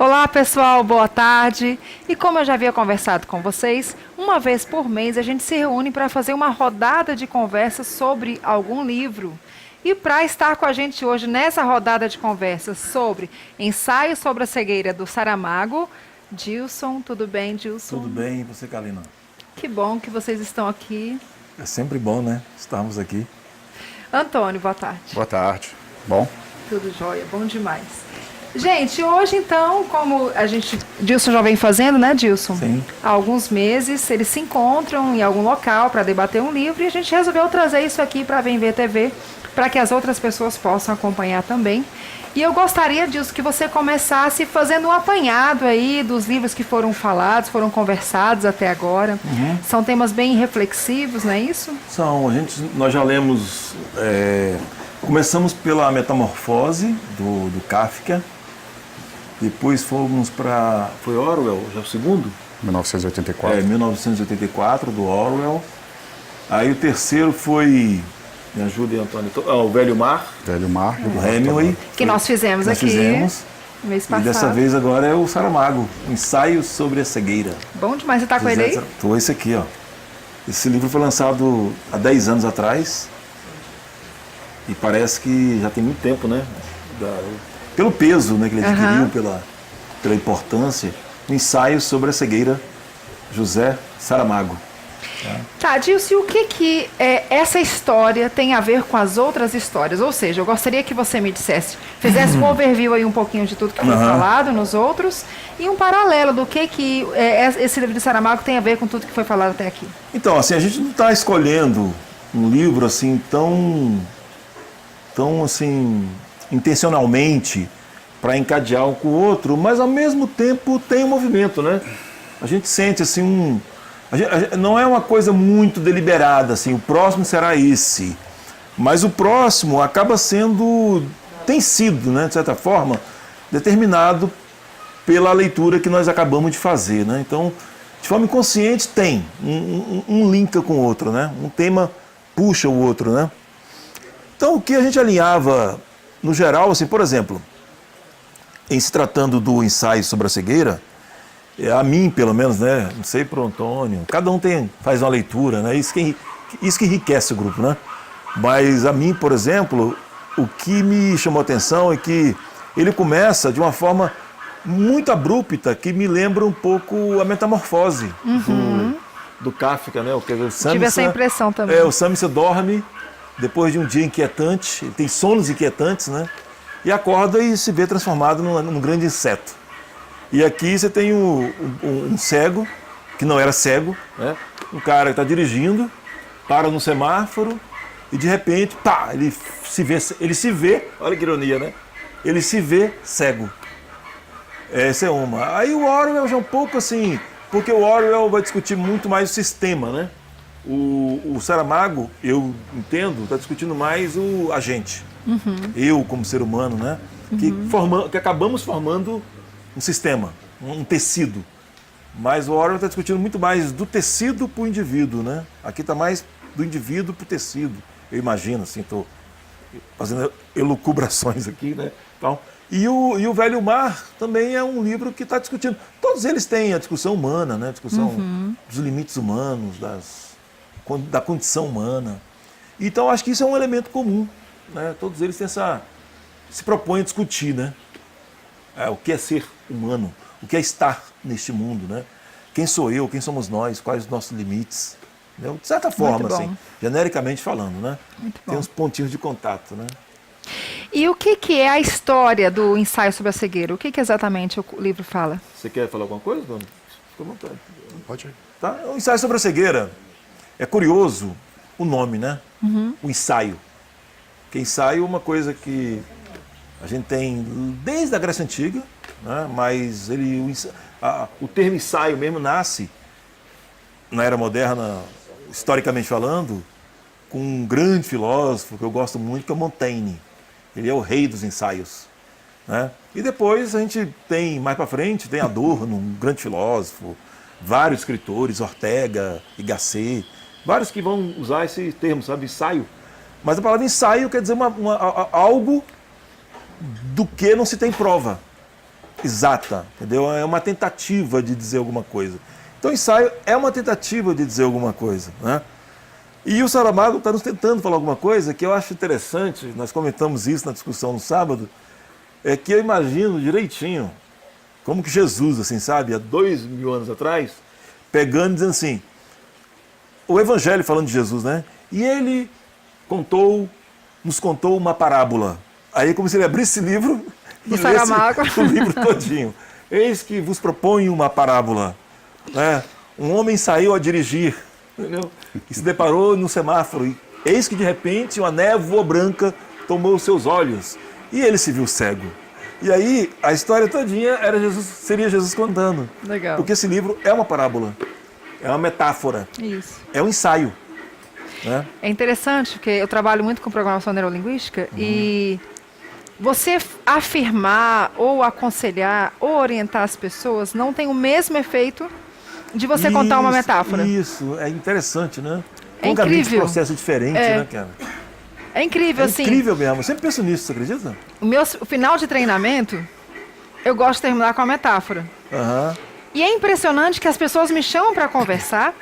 Olá pessoal, boa tarde. E como eu já havia conversado com vocês, uma vez por mês a gente se reúne para fazer uma rodada de conversas sobre algum livro. E para estar com a gente hoje nessa rodada de conversas sobre Ensaio sobre a Cegueira do Saramago, Dilson, tudo bem, Dilson? Tudo bem, e você, Kalina? Que bom que vocês estão aqui. É sempre bom, né? Estarmos aqui. Antônio, boa tarde. Boa tarde. Bom? Tudo jóia, bom demais. Gente, hoje então, como Dilson já vem fazendo, né, Dilson? Sim. Há alguns meses, eles se encontram em algum local para debater um livro e a gente resolveu trazer isso aqui para a Vem Ver TV, para que as outras pessoas possam acompanhar também. E eu gostaria, Dilson, que você começasse fazendo um apanhado aí dos livros que foram falados, foram conversados até agora. São temas bem reflexivos, não é isso? Nós já lemos, começamos pela Metamorfose, do Kafka, depois fomos para, foi Orwell, já o segundo? 1984. 1984, do Orwell. Aí o terceiro foi, me ajude, Antônio, O Velho Mar, Velho Mar. do Hemingway. Que nós fizemos aqui no mês E passado. dessa vez agora é o Saramago, Ensaio sobre a Cegueira. Bom demais, você está com ele aí? Tô esse aqui, ó. Esse livro foi lançado há 10 anos atrás e parece que já tem muito tempo, né? Pelo peso, né, que ele adquiriu, pela importância. O Ensaio sobre a Cegueira, José Saramago. Tá, Dilson, o que essa história tem a ver com as outras histórias? Ou seja, eu gostaria que você me fizesse um overview aí um pouquinho de tudo que foi falado nos outros e um paralelo do que esse livro de Saramago tem a ver com tudo que foi falado até aqui. Então, assim, a gente não está escolhendo um livro assim tão assim intencionalmente para encadear um com o outro, mas ao mesmo tempo tem um movimento, né? A gente sente assim não é uma coisa muito deliberada, assim, o próximo será esse. Mas o próximo acaba tem sido, né, de certa forma, determinado pela leitura que nós acabamos de fazer, né? Então, de forma inconsciente, tem um link com o outro, né? Um tema puxa o outro, né? Então, o que a gente alinhava, no geral, assim, por exemplo, em se tratando do Ensaio sobre a Cegueira, a mim, pelo menos, né? Não sei para o Antônio. Cada um faz uma leitura, né? Isso que enriquece o grupo, né? Mas a mim, por exemplo, o que me chamou a atenção é que ele começa de uma forma muito abrupta, que me lembra um pouco a Metamorfose do Kafka, né? Tive essa impressão também. O Samsa dorme depois de um dia inquietante, ele tem sonos inquietantes, né? E acorda e se vê transformado num grande inseto. E aqui você tem um cego, que não era cego, né? Um cara que está dirigindo, para no semáforo e de repente, pá, ele se vê, olha que ironia, né? Ele se vê cego. Essa é uma. Aí o Orwell já é um pouco assim, porque o Orwell vai discutir muito mais o sistema, né? O Saramago, eu entendo, está discutindo mais o agente. Eu como ser humano, né? Que acabamos formando um sistema, um tecido. Mas o Orwell está discutindo muito mais do tecido para o indivíduo, né? Aqui está mais do indivíduo para o tecido. Eu imagino, assim, estou fazendo elucubrações aqui, né? Então, e o Velho Mar também é um livro que está discutindo. Todos eles têm a discussão humana, né? A discussão dos limites humanos, da condição humana. Então, acho que isso é um elemento comum, né? Todos eles se propõem a discutir, né? O que é ser humano, o que é estar neste mundo, né? Quem sou eu, quem somos nós, quais os nossos limites, né? De certa forma, assim, genericamente falando, né? Tem uns pontinhos de contato, né? E o que é a história do Ensaio sobre a Cegueira? O que exatamente o livro fala? Você quer falar alguma coisa, Dona? Fica à vontade. Pode ir. Tá? O Ensaio sobre a Cegueira, é curioso o nome, né? O ensaio. Porque ensaio é uma coisa que a gente tem desde a Grécia Antiga, né? Mas o termo ensaio mesmo nasce na Era Moderna, historicamente falando, com um grande filósofo que eu gosto muito, que é o Montaigne. Ele é o rei dos ensaios, né? E depois a gente tem, mais para frente, tem Adorno, um grande filósofo, vários escritores, Ortega e Gasset, vários que vão usar esse termo, sabe, ensaio. Mas a palavra ensaio quer dizer algo do que não se tem prova. exata, entendeu? É uma tentativa de dizer alguma coisa. Então o ensaio é uma tentativa de dizer alguma coisa, né? E o Saramago está nos tentando falar alguma coisa que eu acho interessante, nós comentamos isso na discussão no sábado, é que eu imagino direitinho como que Jesus, assim, sabe, há 2000 anos atrás, pegando e dizendo assim, o Evangelho falando de Jesus, né? E ele nos contou uma parábola. Aí como se ele abrisse esse livro e lesse o livro todinho. Eis que vos proponho uma parábola. Né? Um homem saiu a dirigir, entendeu? E se deparou no semáforo. E eis que de repente uma névoa branca tomou os seus olhos. E ele se viu cego. E aí a história todinha seria Jesus contando. Legal. Porque esse livro é uma parábola. É uma metáfora. Isso. É um ensaio. Né? É interessante, porque eu trabalho muito com programação neurolinguística e você afirmar ou aconselhar ou orientar as pessoas não tem o mesmo efeito de você contar uma metáfora. Isso, é interessante, né? É Um caminho de incrível. processo diferente, né, cara? É incrível, É assim. incrível mesmo. Eu sempre penso nisso, você acredita? O final de treinamento, eu gosto de terminar com a metáfora. Aham. E é impressionante que as pessoas me chamam para conversar.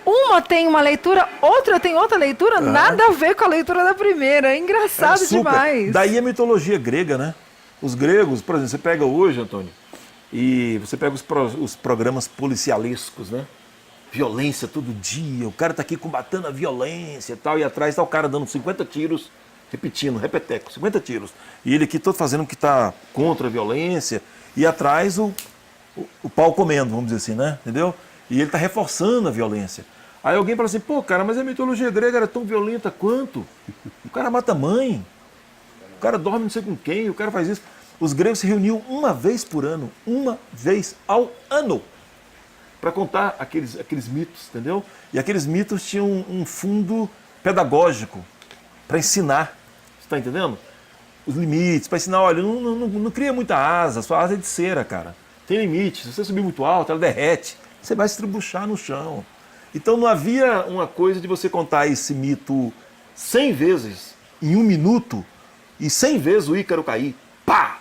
Uma tem uma leitura, outra tem outra leitura, nada a ver com a leitura da primeira. É engraçado super. demais. Daí a mitologia grega, né? Os gregos, por exemplo, você pega hoje, Antônio, e você pega os programas policialescos, né? Violência todo dia, o cara tá aqui combatendo a violência e tal, e atrás tá o cara dando 50 tiros, repetindo, repeteco, 50 tiros. E ele aqui todo fazendo o que tá contra a violência, e atrás o pau comendo, vamos dizer assim, né? Entendeu? E ele tá reforçando a violência. Aí alguém fala assim, pô, cara, mas a mitologia grega era tão violenta quanto? O cara mata a mãe, o cara dorme não sei com quem, o cara faz isso. Os gregos se reuniam uma vez por ano, uma vez ao ano, para contar aqueles mitos, entendeu? E aqueles mitos tinham um fundo pedagógico para ensinar, você está entendendo? Os limites, para ensinar, olha, não cria muita asa, sua asa é de cera, cara. Tem limite, se você subir muito alto, ela derrete, você vai se estribuchar no chão. Então não havia uma coisa de você contar esse mito 100 vezes em 1 minuto e 100 vezes o Ícaro cair. Pá!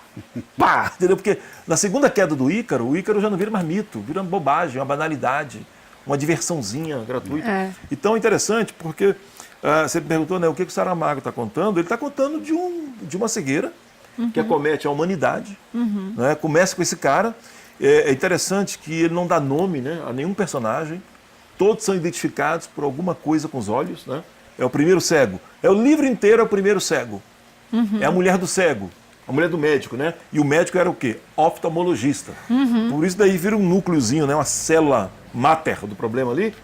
Pá! Entendeu? Porque na segunda queda do Ícaro, o Ícaro já não vira mais mito, vira uma bobagem, uma banalidade, uma diversãozinha gratuita. É. Então é interessante porque você me perguntou, né, o que o Saramago está contando? Ele está contando de uma cegueira que acomete a humanidade. Né? Começa com esse cara. É interessante que ele não dá nome, né, a nenhum personagem. Todos são identificados por alguma coisa com os olhos. Né? É o primeiro cego. É o livro inteiro, é o primeiro cego. É a mulher do cego. A mulher do médico, né? E o médico era o quê? Oftalmologista. Por isso daí vira um núcleozinho, né? Uma célula máter do problema ali.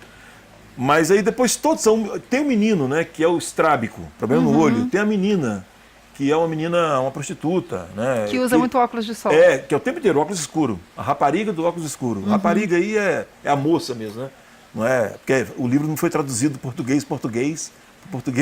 Mas aí depois todos são... Tem o menino, né? Que é o estrábico, problema no olho. Tem a menina, que é uma prostituta, né? Que usa muito óculos de sol. Que é o tempo inteiro, óculos escuro. A rapariga do óculos escuro. A rapariga aí é a moça mesmo, né? Não é? Porque o livro não foi traduzido português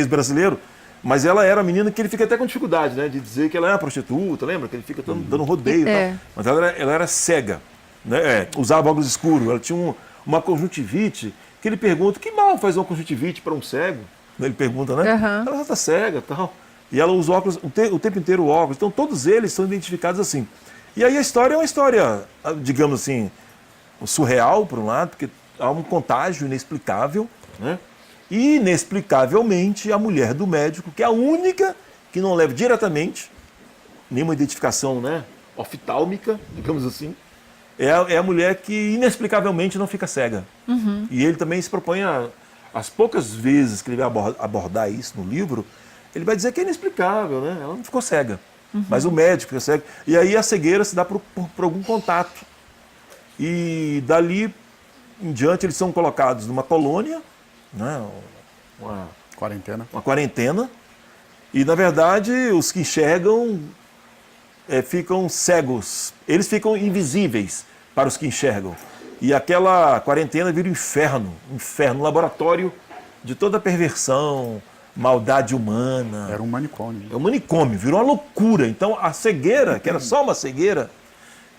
brasileiro. Mas ela era a menina que ele fica até com dificuldade, né? De dizer que ela é uma prostituta, lembra? Que ele fica dando rodeio e tal. Mas ela era cega, né? Usava óculos escuros. Ela tinha uma conjuntivite, que ele pergunta, que mal faz uma conjuntivite para um cego? Ele pergunta, né? Ela já está cega e tal. E ela usa óculos, o tempo inteiro óculos. Então todos eles são identificados assim. E aí a história é uma história, digamos assim, surreal, por um lado, porque há um contágio inexplicável, né? E, inexplicavelmente, a mulher do médico, que é a única que não leva diretamente nenhuma identificação, né, oftálmica, digamos assim, é a mulher que, inexplicavelmente, não fica cega. E ele também se propõe, as poucas vezes que ele vai abordar isso no livro, ele vai dizer que é inexplicável, né? Ela não ficou cega, mas o médico é cego. E aí a cegueira se dá por algum contato. E dali em diante eles são colocados numa colônia, né? Uma quarentena. E, na verdade, os que enxergam ficam cegos. Eles ficam invisíveis para os que enxergam. E aquela quarentena vira um inferno, um laboratório de toda a perversão, maldade humana. Era um manicômio. É um manicômio, virou uma loucura. Então, a cegueira, que era só uma cegueira,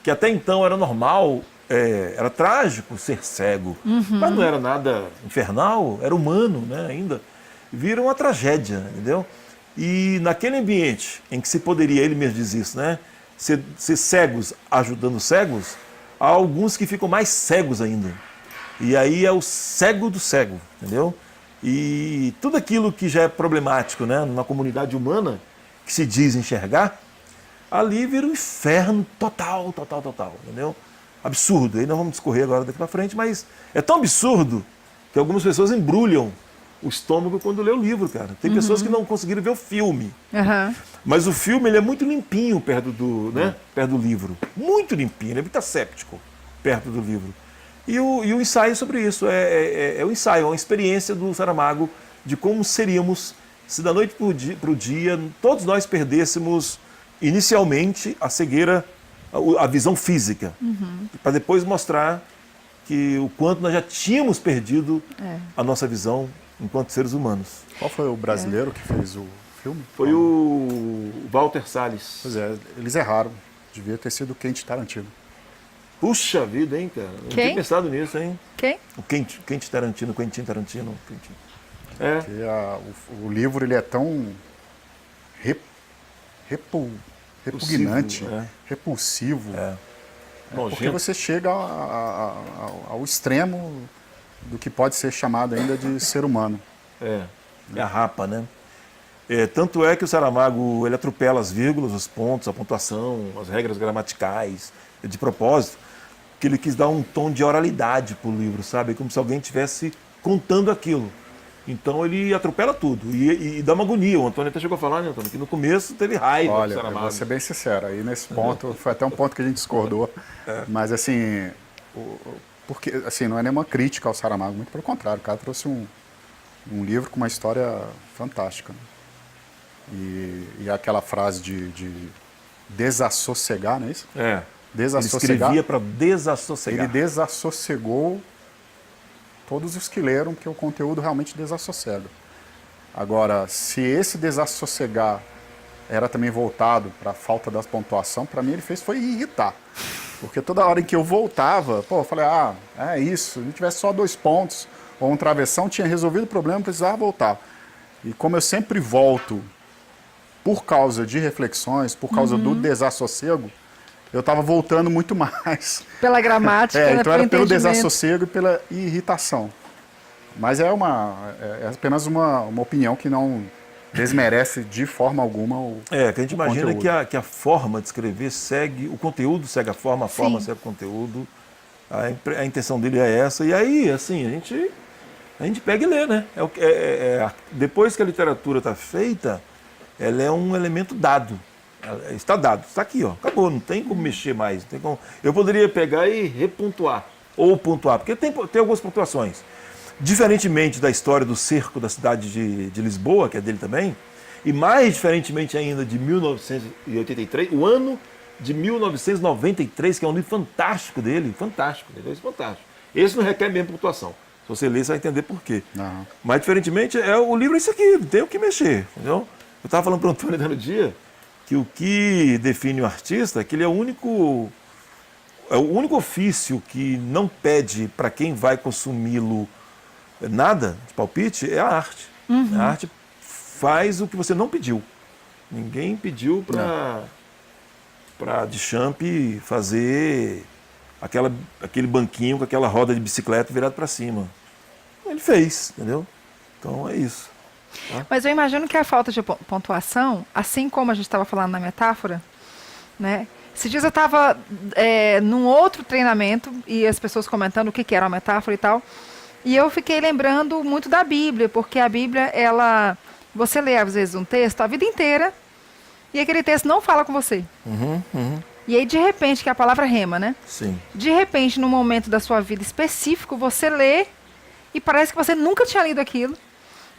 que até então era normal, era trágico ser cego, mas não era nada infernal, era humano, né, ainda. Vira uma tragédia, entendeu? E naquele ambiente em que se poderia, ele mesmo diz isso, né, ser cegos ajudando cegos, há alguns que ficam mais cegos ainda. E aí é o cego do cego, entendeu? E tudo aquilo que já é problemático, né, numa comunidade humana, que se diz enxergar, ali vira um inferno total, entendeu? Absurdo. Aí nós vamos discorrer agora daqui para frente, mas é tão absurdo que algumas pessoas embrulham o estômago quando lê o livro, cara. Tem pessoas que não conseguiram ver o filme. Mas o filme ele é muito limpinho perto do livro. Muito limpinho, ele é muito asséptico perto do livro. E o ensaio sobre isso. É um ensaio, é uma experiência do Saramago de como seríamos se da noite para o dia todos nós perdêssemos inicialmente a cegueira, a visão física. Para depois mostrar que o quanto nós já tínhamos perdido a nossa visão enquanto seres humanos. Qual foi o brasileiro que fez o filme? Foi o Walter Salles. Pois é, eles erraram. Devia ter sido o Quentin Tarantino. Puxa vida, hein, cara? Não tinha pensado nisso, hein? Quem? O Quentin Tarantino. Porque o livro ele é tão repugnante, repulsivo. Porque você chega ao extremo do que pode ser chamado ainda de ser humano. É a rapa, né? Tanto é que o Saramago ele atropela as vírgulas, os pontos, a pontuação, as regras gramaticais, de propósito, que ele quis dar um tom de oralidade para o livro, sabe? Como se alguém estivesse contando aquilo. Então ele atropela tudo e dá uma agonia. O Antônio até chegou a falar, né, Antônio, que no começo teve raiva do Saramago. Olha, vou ser bem sincero, aí nesse ponto, foi até um ponto que a gente discordou, mas assim, porque assim, não é nenhuma crítica ao Saramago, muito pelo contrário, o cara trouxe um livro com uma história fantástica. E aquela frase de desassossegar, não é isso? Desassossegar. Ele escrevia para desassossegar. Ele desassossegou todos os que leram, que o conteúdo realmente desassossega. Agora, se esse desassossegar era também voltado para a falta da pontuação, para mim ele foi irritar. Porque toda hora em que eu voltava, eu falei, é isso, se não tivesse só 2 pontos ou um travessão, tinha resolvido o problema, não precisava voltar. E como eu sempre volto por causa de reflexões, por causa do desassossego, eu estava voltando muito mais. Pela gramática, então era pelo desassossego e pela irritação. Mas é apenas uma opinião que não desmerece de forma alguma o que a gente imagina que a forma de escrever segue, o conteúdo segue a forma segue o conteúdo. A intenção dele é essa. E aí, assim, a gente pega e lê, né? Depois que a literatura está feita, ela é um elemento dado. Está dado, está aqui, acabou, não tem como mexer mais. Não tem como... Eu poderia pegar e repontuar, ou pontuar, porque tem algumas pontuações. Diferentemente da história do cerco da cidade de Lisboa, que é dele também, e mais diferentemente ainda de 1983, o ano de 1993, que é um livro fantástico dele, fantástico. Esse não requer mesmo pontuação. Se você ler, você vai entender por quê. Mas diferentemente, o livro é isso aqui, não tem o que mexer, entendeu? Eu estava falando para o Antônio no dia que o que define o artista é que ele é o único ofício que não pede para quem vai consumi-lo nada de palpite, é a arte. A arte faz o que você não pediu. Ninguém pediu para Duchamp fazer aquele banquinho com aquela roda de bicicleta virada para cima. Ele fez, entendeu? Então é isso. Mas eu imagino que a falta de pontuação, assim como a gente estava falando na metáfora, né? Esses dias eu estava num outro treinamento e as pessoas comentando o que era uma metáfora e tal, e eu fiquei lembrando muito da Bíblia, porque a Bíblia, você lê às vezes um texto a vida inteira e aquele texto não fala com você. E aí de repente, que é a palavra rema, né? Sim. De repente, num momento da sua vida específico, você lê e parece que você nunca tinha lido aquilo.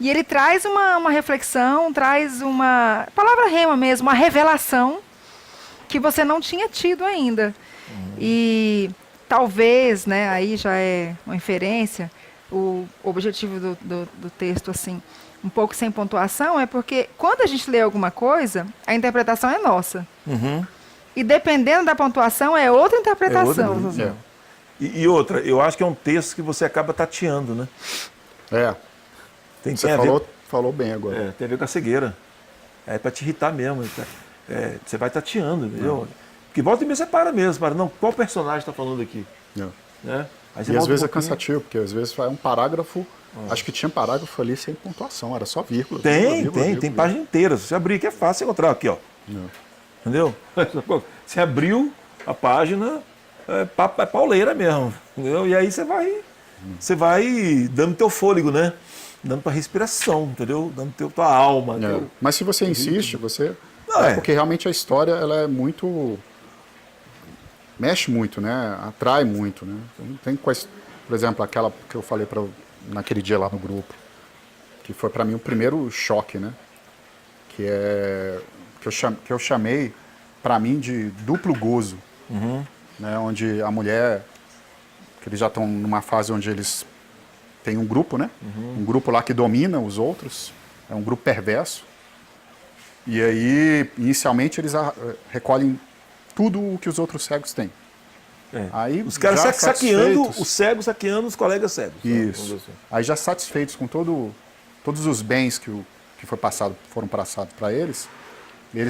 E ele traz uma reflexão, traz uma palavra rema mesmo, uma revelação que você não tinha tido ainda. E talvez, né, aí já é uma inferência, o objetivo do texto, assim, um pouco sem pontuação, é porque quando a gente lê alguma coisa, a interpretação é nossa. E dependendo da pontuação, é outra interpretação. E outra, eu acho que é um texto que você acaba tateando, né? Você falou bem agora. Tem a ver com a cegueira. É para te irritar mesmo. Você vai tateando, entendeu? Porque volta e meia você para mesmo, não, qual personagem está falando aqui? É. Né? Aí você E às volta vezes um é cansativo, porque às vezes vai um parágrafo, acho que tinha parágrafo ali sem pontuação, era só vírgula. Tem página inteira. Se você abrir aqui é fácil encontrar aqui, ó. Entendeu? Você abriu a página, é pauleira mesmo. Entendeu? E aí você vai dando teu fôlego, né? Dando tua respiração, entendeu? Dando tua alma. Mas se você insiste, você... Não, porque realmente a história, ela é muito... mexe muito, né? Atrai muito, né? Então, tem coisa, por exemplo, aquela que eu falei naquele dia lá no grupo, que foi para mim o primeiro choque, né? Que eu chamei para mim de duplo gozo, né? Onde a mulher, que eles já estão numa fase onde eles têm um grupo, né? Um grupo lá que domina os outros, é um grupo perverso. E aí, inicialmente, eles recolhem tudo o que os outros cegos têm. Aí, os caras saqueando, os cegos saqueando os colegas cegos. Isso. Assim. Aí já satisfeitos com todos os bens que foram passados para eles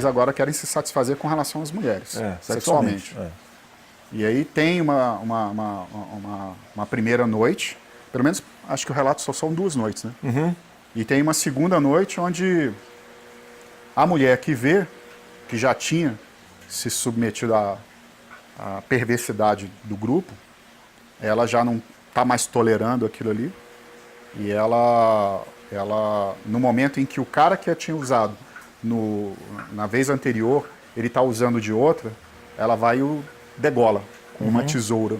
agora querem se satisfazer com relação às mulheres, sexualmente. E aí tem uma primeira noite, pelo menos acho que o relato só são 2 noites, né? E tem uma segunda noite onde a mulher que já tinha se submetido à perversidade do grupo, ela já não está mais tolerando aquilo ali. E ela, no momento em que o cara que a tinha usado na vez anterior, ele está usando de outra, ela vai e o degola com uma tesoura.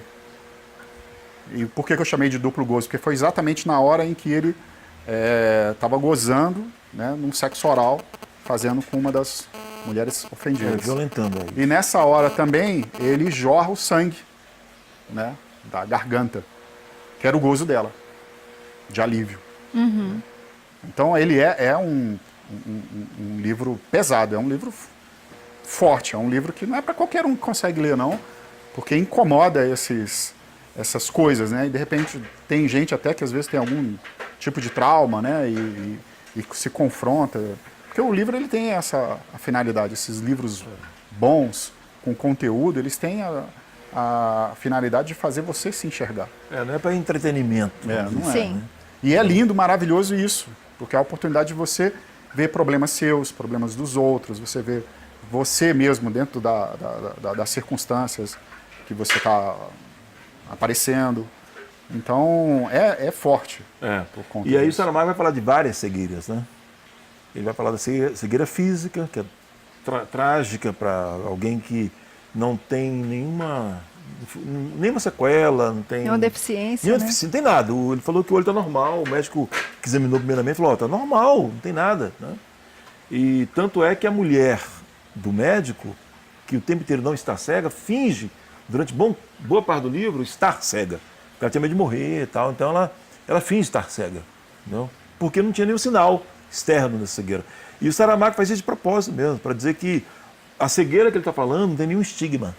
E por que eu chamei de duplo gozo? Porque foi exatamente na hora em que ele estava gozando, né, num sexo oral, fazendo com uma das mulheres ofendidas. Violentando aí. E nessa hora também, ele jorra o sangue, né, da garganta, que era o gozo dela, de alívio. Então ele é um livro pesado, é um livro forte, é um livro que não é para qualquer um que consegue ler, não, porque incomoda essas coisas, né? E de repente tem gente até que às vezes tem algum tipo de trauma, né? E se confronta. Porque o livro ele tem a finalidade, esses livros bons, com conteúdo, eles têm a finalidade de fazer você se enxergar. Não é para entretenimento. Não é. Sim. Né? E é lindo, maravilhoso isso, porque é a oportunidade de você ver problemas seus, problemas dos outros, você ver você mesmo dentro das circunstâncias que você está aparecendo. Então, é forte. Por conta E aí disso. o Saramago vai falar de várias cegueiras, né? Ele vai falar da cegueira física, que é trágica para alguém que não tem nenhuma sequela, não tem... Nenhuma deficiência, Nenhuma né? deficiência, não tem nada. Ele falou que o olho está normal, o médico que examinou primeiramente falou, está normal, não tem nada. Né? E tanto é que a mulher do médico, que o tempo inteiro não está cega, finge, durante boa parte do livro, estar cega. Porque ela tinha medo de morrer e tal, então ela finge estar cega. Entendeu? Porque não tinha nenhum sinal externo nessa cegueira. E o Saramago faz isso de propósito mesmo, para dizer que a cegueira que ele está falando não tem nenhum estigma.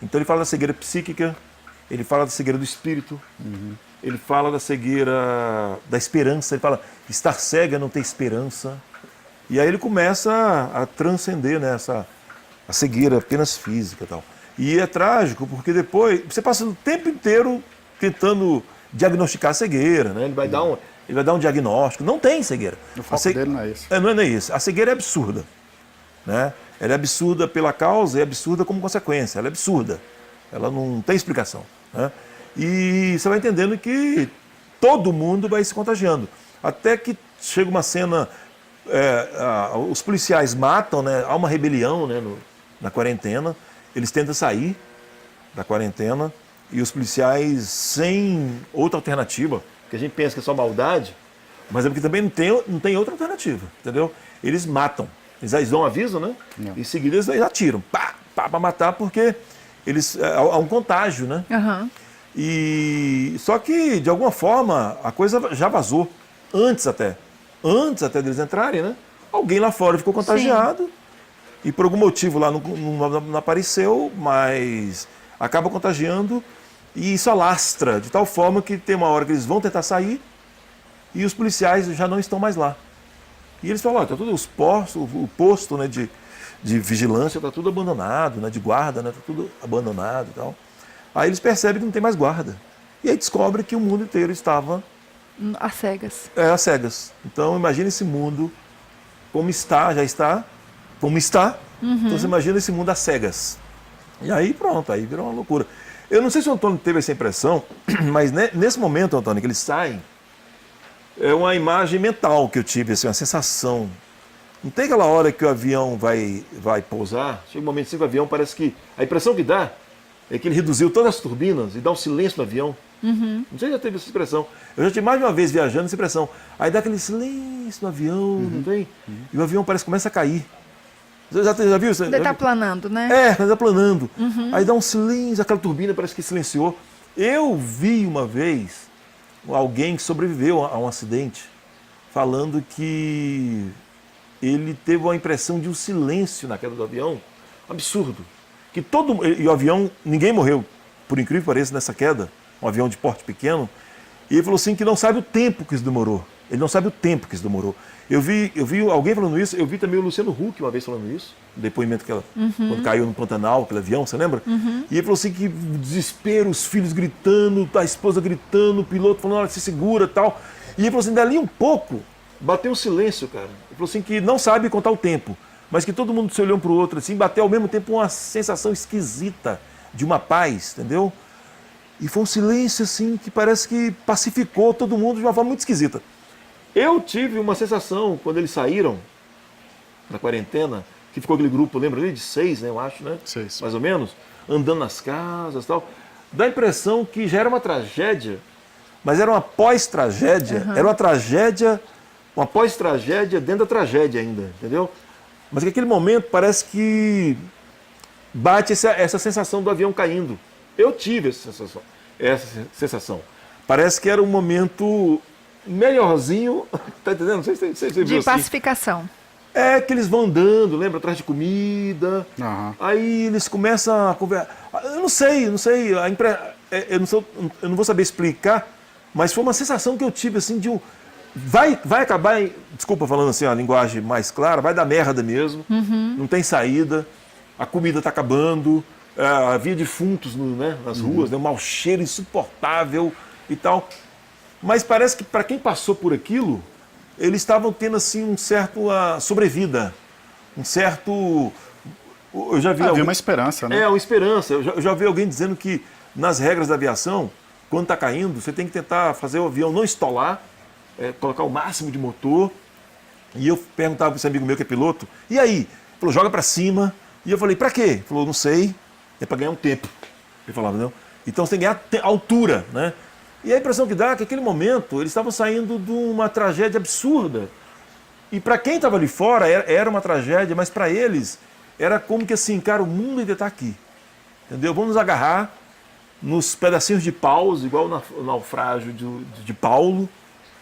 Então ele fala da cegueira psíquica, ele fala da cegueira do espírito, ele fala da cegueira da esperança, ele fala estar cega não ter esperança. E aí ele começa a transcender, né, a cegueira apenas física e tal. E é trágico porque depois você passa o tempo inteiro tentando diagnosticar a cegueira, né? Ele vai dar um diagnóstico. Não tem cegueira. O foco dele não é isso. Não é isso. A cegueira é absurda. Né? Ela é absurda pela causa e é absurda como consequência. Ela é absurda. Ela não tem explicação. Né? E você vai entendendo que todo mundo vai se contagiando. Até que chega uma cena, os policiais matam, né? Há uma rebelião, né, na quarentena. Eles tentam sair da quarentena e os policiais, sem outra alternativa, que a gente pensa que é só maldade, mas é porque também não tem outra alternativa, entendeu? Eles matam. Eles dão um aviso, né? Não. Em seguida eles atiram, para matar, porque há um contágio, né? E só que, de alguma forma, a coisa já vazou. Antes até deles entrarem, né? Alguém lá fora ficou contagiado. Sim. E por algum motivo lá não apareceu, mas acaba contagiando e isso alastra, de tal forma que tem uma hora que eles vão tentar sair e os policiais já não estão mais lá. E eles falam, tá tudo o posto, né, de vigilância, está tudo abandonado, né? De guarda, né? Está tudo abandonado e tal. Aí eles percebem que não tem mais guarda. E aí descobrem que o mundo inteiro estava Às cegas. às cegas. Então imagina esse mundo como está, já está, como está. Então você imagina esse mundo às cegas. E aí pronto, aí virou uma loucura. Eu não sei se o Antônio teve essa impressão, mas nesse momento, Antônio, que eles saem, é uma imagem mental que eu tive, assim, uma sensação. Não tem aquela hora que o avião vai pousar, chega um momento assim que o avião parece que... A impressão que dá é que ele reduziu todas as turbinas e dá um silêncio no avião. Não sei se já teve essa expressão. Eu já tive mais de uma vez viajando essa impressão. Aí dá aquele silêncio no avião, não tem? E o avião parece que começa a cair. Já viu isso? Ele está planando, né? Ele está planando. Aí dá um silêncio, aquela turbina parece que silenciou. Eu vi uma vez alguém que sobreviveu a um acidente falando que ele teve uma impressão de um silêncio na queda do avião absurdo. E o avião, ninguém morreu, por incrível que pareça, nessa queda, um avião de porte pequeno, e ele falou assim que não sabe o tempo que isso demorou. Ele não sabe o tempo que isso demorou. Eu vi alguém falando isso, eu vi também o Luciano Huck uma vez falando isso, no depoimento que quando caiu no Pantanal, aquele avião, você lembra? E ele falou assim que desespero, os filhos gritando, a esposa gritando, o piloto falando, olha, se segura e tal. E ele falou assim, dali um pouco, bateu um silêncio, cara. Ele falou assim que não sabe contar o tempo, mas que todo mundo se olhou um para o outro assim, bateu ao mesmo tempo uma sensação esquisita de uma paz, entendeu? E foi um silêncio assim que parece que pacificou todo mundo de uma forma muito esquisita. Eu tive uma sensação quando eles saíram da quarentena, que ficou aquele grupo, lembra ali, de 6, né, eu acho, né? 6. Mais ou menos, andando nas casas e tal. Dá a impressão que já era uma tragédia, mas era uma pós-tragédia, era uma pós-tragédia dentro da tragédia ainda, entendeu? Mas que aquele momento parece que bate essa sensação do avião caindo. Eu tive essa sensação. Parece que era um momento melhorzinho, tá entendendo? Não sei se você viu De assim. pacificação. É que eles vão andando, lembra, atrás de comida, aí eles começam a conversar. Eu não sei, eu não vou saber explicar, mas foi uma sensação que eu tive assim de um... Vai acabar, desculpa falando assim, a linguagem mais clara, vai dar merda mesmo, não tem saída, a comida está acabando, havia defuntos nas ruas, né, um mau cheiro insuportável e tal. Mas parece que para quem passou por aquilo, eles estavam tendo assim um certo sobrevida, um certo... Eu já vi havia uma esperança, né? Uma esperança. Eu já vi alguém dizendo que nas regras da aviação, quando está caindo, você tem que tentar fazer o avião não estolar, colocar o máximo de motor. E eu perguntava para esse amigo meu que é piloto, e aí? Ele falou, joga para cima. E eu falei, para quê? Ele falou, não sei, é para ganhar um tempo. Ele falava, não. Então você tem que ganhar altura, né? E a impressão que dá é que naquele momento eles estavam saindo de uma tragédia absurda. E para quem estava ali fora era uma tragédia, mas para eles era como que assim, cara, o mundo ainda está aqui. Entendeu? Vamos nos agarrar nos pedacinhos de paus, igual o naufrágio de Paulo.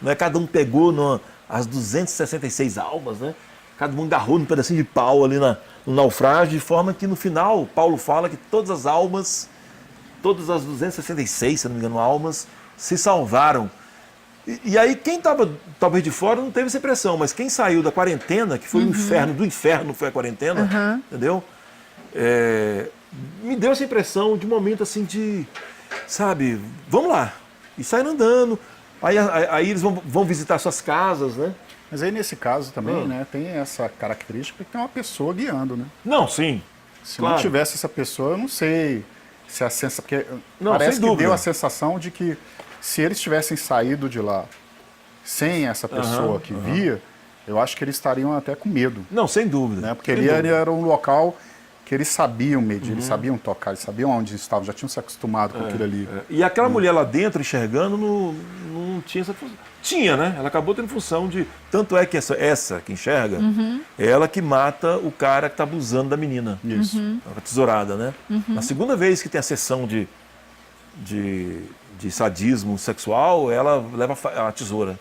Né? Cada um pegou as 266 almas, né? Cada um agarrou num pedacinho de pau ali no naufrágio, de forma que no final Paulo fala que todas as almas, todas as 266, se não me engano, almas, se salvaram. E aí quem estava talvez de fora não teve essa impressão, mas quem saiu da quarentena, que foi o inferno, do inferno foi a quarentena, entendeu? Me deu essa impressão de um momento assim de, sabe, vamos lá. E saíram andando, aí eles vão visitar suas casas, né? Mas aí nesse caso também, né, tem essa característica que tem uma pessoa guiando, né? Não, sim. Se claro. não tivesse essa pessoa, eu não sei se a sensação... Porque não, parece que dúvida. deu a sensação de que se eles tivessem saído de lá sem essa pessoa que via, eu acho que eles estariam até com medo. Não, sem dúvida. Né? Porque ali era um local que eles sabiam medir, eles sabiam tocar, eles sabiam onde estavam, já tinham se acostumado com aquilo ali. E aquela mulher lá dentro enxergando não tinha essa função. Tinha, né? Ela acabou tendo função de... Tanto é que essa que enxerga, é ela que mata o cara que está abusando da menina. Isso. A tesourada, né? Na segunda vez que tem a sessão de sadismo sexual, ela leva a tesoura.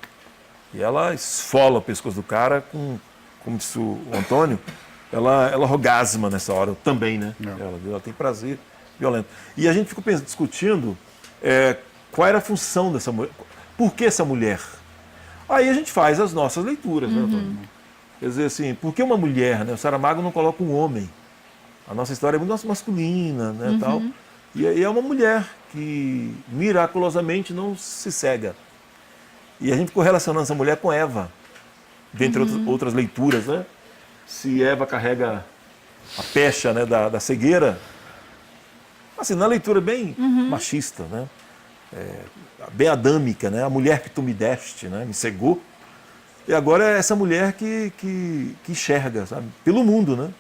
E ela esfola o pescoço do cara como disse o Antônio, ela orgasma nessa hora também, né? Ela tem prazer violento. E a gente ficou discutindo qual era a função dessa mulher. Por que essa mulher? Aí a gente faz as nossas leituras, né, Antônio? Quer dizer assim, por que uma mulher, né? O Saramago não coloca um homem. A nossa história é muito masculina, né, tal. E é uma mulher que miraculosamente não se cega. E a gente ficou relacionando essa mulher com Eva, dentre outras leituras, né? Se Eva carrega a pecha, né, da cegueira, assim, na leitura bem machista, né? Bem adâmica, né? A mulher que tu me deste, né? Me cegou. E agora é essa mulher que enxerga, sabe? Pelo mundo, né?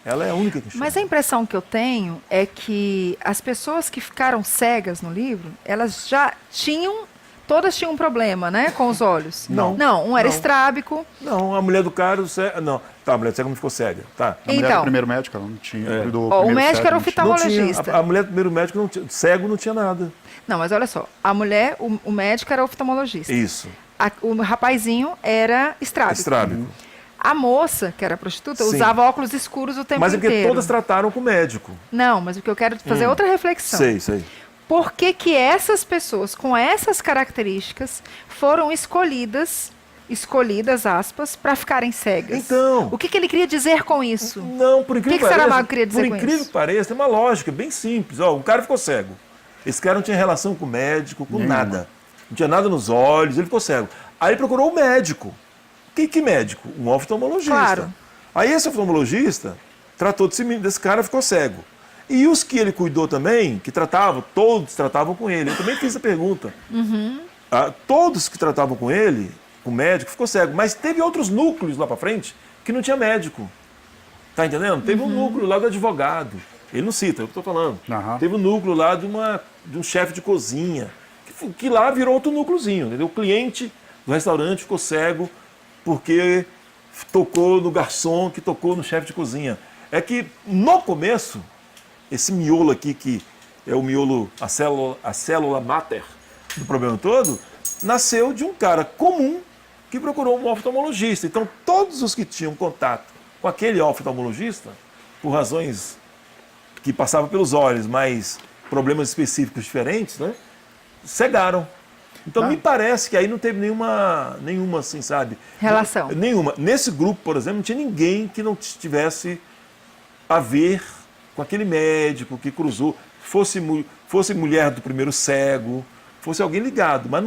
Ela é a única que enxerga. Mas a impressão que eu tenho é que as pessoas que ficaram cegas no livro, elas já tinham, todas tinham um problema, né, com os olhos. Não. Não, um era Não. estrábico. Não, a mulher do cara, não. Tá, a mulher do cego não ficou cega. Tá. A mulher Então. do primeiro médico, ela não tinha. Ó, o médico era Não tinha, oftalmologista. a mulher do primeiro médico não tinha, cego não tinha nada. Não, mas olha só, a mulher, o médico era oftalmologista. Isso. O rapazinho era estrábico. Estrábico. A moça, que era prostituta, Sim. usava óculos escuros o tempo Mas é porque inteiro. todas trataram com o médico. Não, mas o que eu quero fazer é outra reflexão. Sei. Por que que essas pessoas com essas características foram escolhidas, aspas, para ficarem cegas? Então. O que que ele queria dizer com isso? Não, por incrível que Saramago queria dizer por com incrível isso? que pareça, tem uma lógica bem simples. Ó, o cara ficou cego. Esse cara não tinha relação com o médico, com Nenhuma. nada. Não tinha nada nos olhos, ele ficou cego. Aí ele procurou o médico. Que médico? Um oftalmologista. Claro. Aí esse oftalmologista tratou desse cara, ficou cego. E os que ele cuidou também, que tratavam, todos tratavam com ele. Eu também fiz a pergunta. Todos que tratavam com ele, o médico, ficou cego. Mas teve outros núcleos lá para frente que não tinha médico. Tá entendendo? Teve um núcleo lá do advogado. Ele não cita, é o que eu estou falando. Teve um núcleo lá de um chefe de cozinha, que lá virou outro núcleozinho. Entendeu? O cliente do restaurante ficou cego porque tocou no garçom, que tocou no chefe de cozinha. É que, no começo, esse miolo aqui, que é o miolo, a célula mater do problema todo, nasceu de um cara comum que procurou um oftalmologista. Então, todos os que tinham contato com aquele oftalmologista, por razões que passavam pelos olhos, mas problemas específicos diferentes, né, cegaram. Então, me parece que aí não teve nenhuma assim, sabe? Relação. Nenhuma. Nesse grupo, por exemplo, não tinha ninguém que não tivesse a ver com aquele médico que cruzou, fosse mulher do primeiro cego, fosse alguém ligado. Mas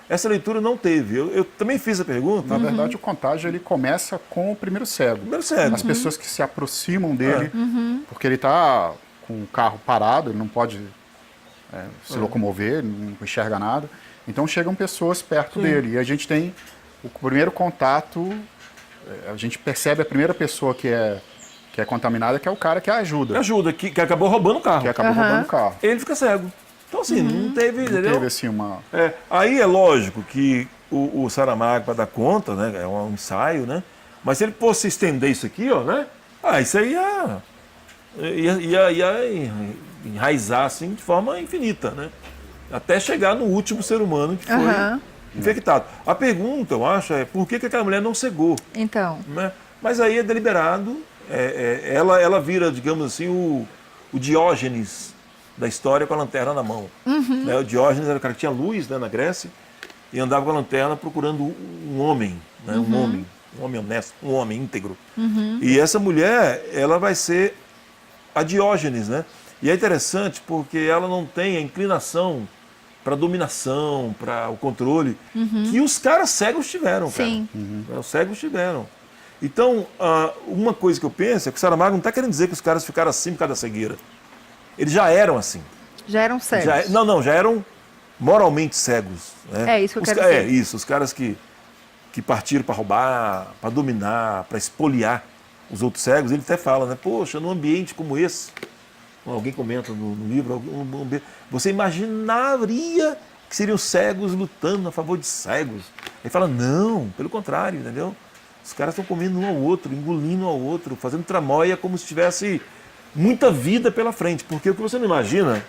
essa leitura não teve. Eu também fiz a pergunta. Na verdade, o contágio ele começa com o primeiro cego. Primeiro cego. As pessoas que se aproximam dele, porque ele está com o carro parado, ele não pode se locomover, não enxerga nada. Então chegam pessoas perto dele. E a gente tem o primeiro contato, a gente percebe a primeira pessoa que é contaminada, que é o cara que ajuda. Que acabou roubando o carro. Que acabou roubando o carro. Ele fica cego. Então, assim, não teve, entendeu? Teve assim uma... Aí é lógico que o Saramago, para dar conta, né, é um ensaio, né? Mas se ele fosse estender isso aqui, ó, né? Isso aí ia enraizar assim de forma infinita, né? Até chegar no último ser humano que foi infectado. A pergunta, eu acho, é por que aquela mulher não cegou? Então. Né? Mas aí é deliberado. Ela vira, digamos assim, o Diógenes da história com a lanterna na mão. Né? O Diógenes era o cara que tinha luz, né, na Grécia e andava com a lanterna procurando um homem, né? Um homem honesto, um homem íntegro. E essa mulher, ela vai ser a Diógenes, né? E é interessante porque ela não tem a inclinação para dominação, para o controle, que os caras cegos tiveram, cara. Sim. Os cegos tiveram. Então, uma coisa que eu penso é que o Saramago não está querendo dizer que os caras ficaram assim por causa da cegueira. Eles já eram assim. Já eram cegos. Já eram moralmente cegos. Né? É isso que eu quero dizer. Isso, os caras que partiram para roubar, para dominar, para espoliar os outros cegos. Ele até fala, né? Poxa, num ambiente como esse, alguém comenta no livro, você imaginaria que seriam cegos lutando a favor de cegos. Ele fala, não, pelo contrário, entendeu? Os caras estão comendo um ao outro, engolindo um ao outro, fazendo tramóia como se tivesse muita vida pela frente. Porque o que você não imagina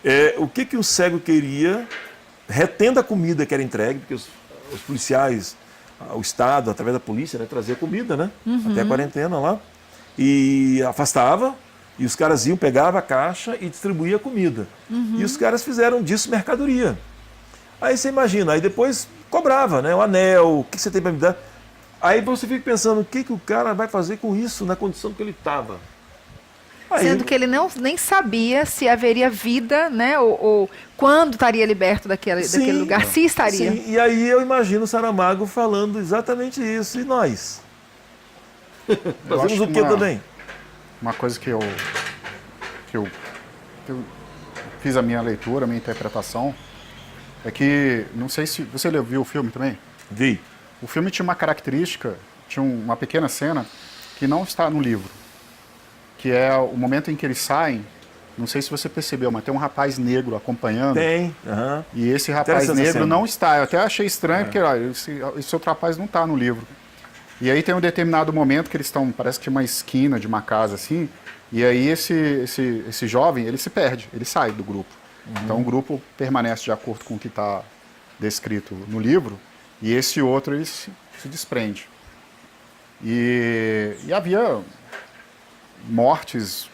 é o que o cego queria, retendo a comida que era entregue, porque os policiais, o Estado, através da polícia, né, trazia comida, né? Até a quarentena lá, e afastava, e os caras iam, pegavam a caixa e distribuía a comida. E os caras fizeram disso mercadoria. Aí você imagina, aí depois cobrava, né? O anel, o que você tem para me dar? Aí você fica pensando, o que, que o cara vai fazer com isso na condição que ele estava? Sendo que ele nem sabia se haveria vida, né? Ou quando estaria liberto daquele lugar, se estaria. Sim, e aí eu imagino o Saramago falando exatamente isso. E nós? Fazemos o que também? Uma coisa que eu fiz a minha leitura, a minha interpretação, é que, não sei se você viu o filme também? Vi. O filme tinha uma característica, tinha uma pequena cena que não está no livro, que é o momento em que eles saem. Não sei se você percebeu, mas tem um rapaz negro acompanhando. Tem. E esse rapaz negro não está. Eu até achei estranho, porque ó, esse outro rapaz não está no livro. E aí tem um determinado momento que eles estão, parece que uma esquina de uma casa assim, e aí esse jovem, ele se perde, ele sai do grupo. Então o grupo permanece de acordo com o que está descrito no livro, e esse outro ele se desprende. E havia mortes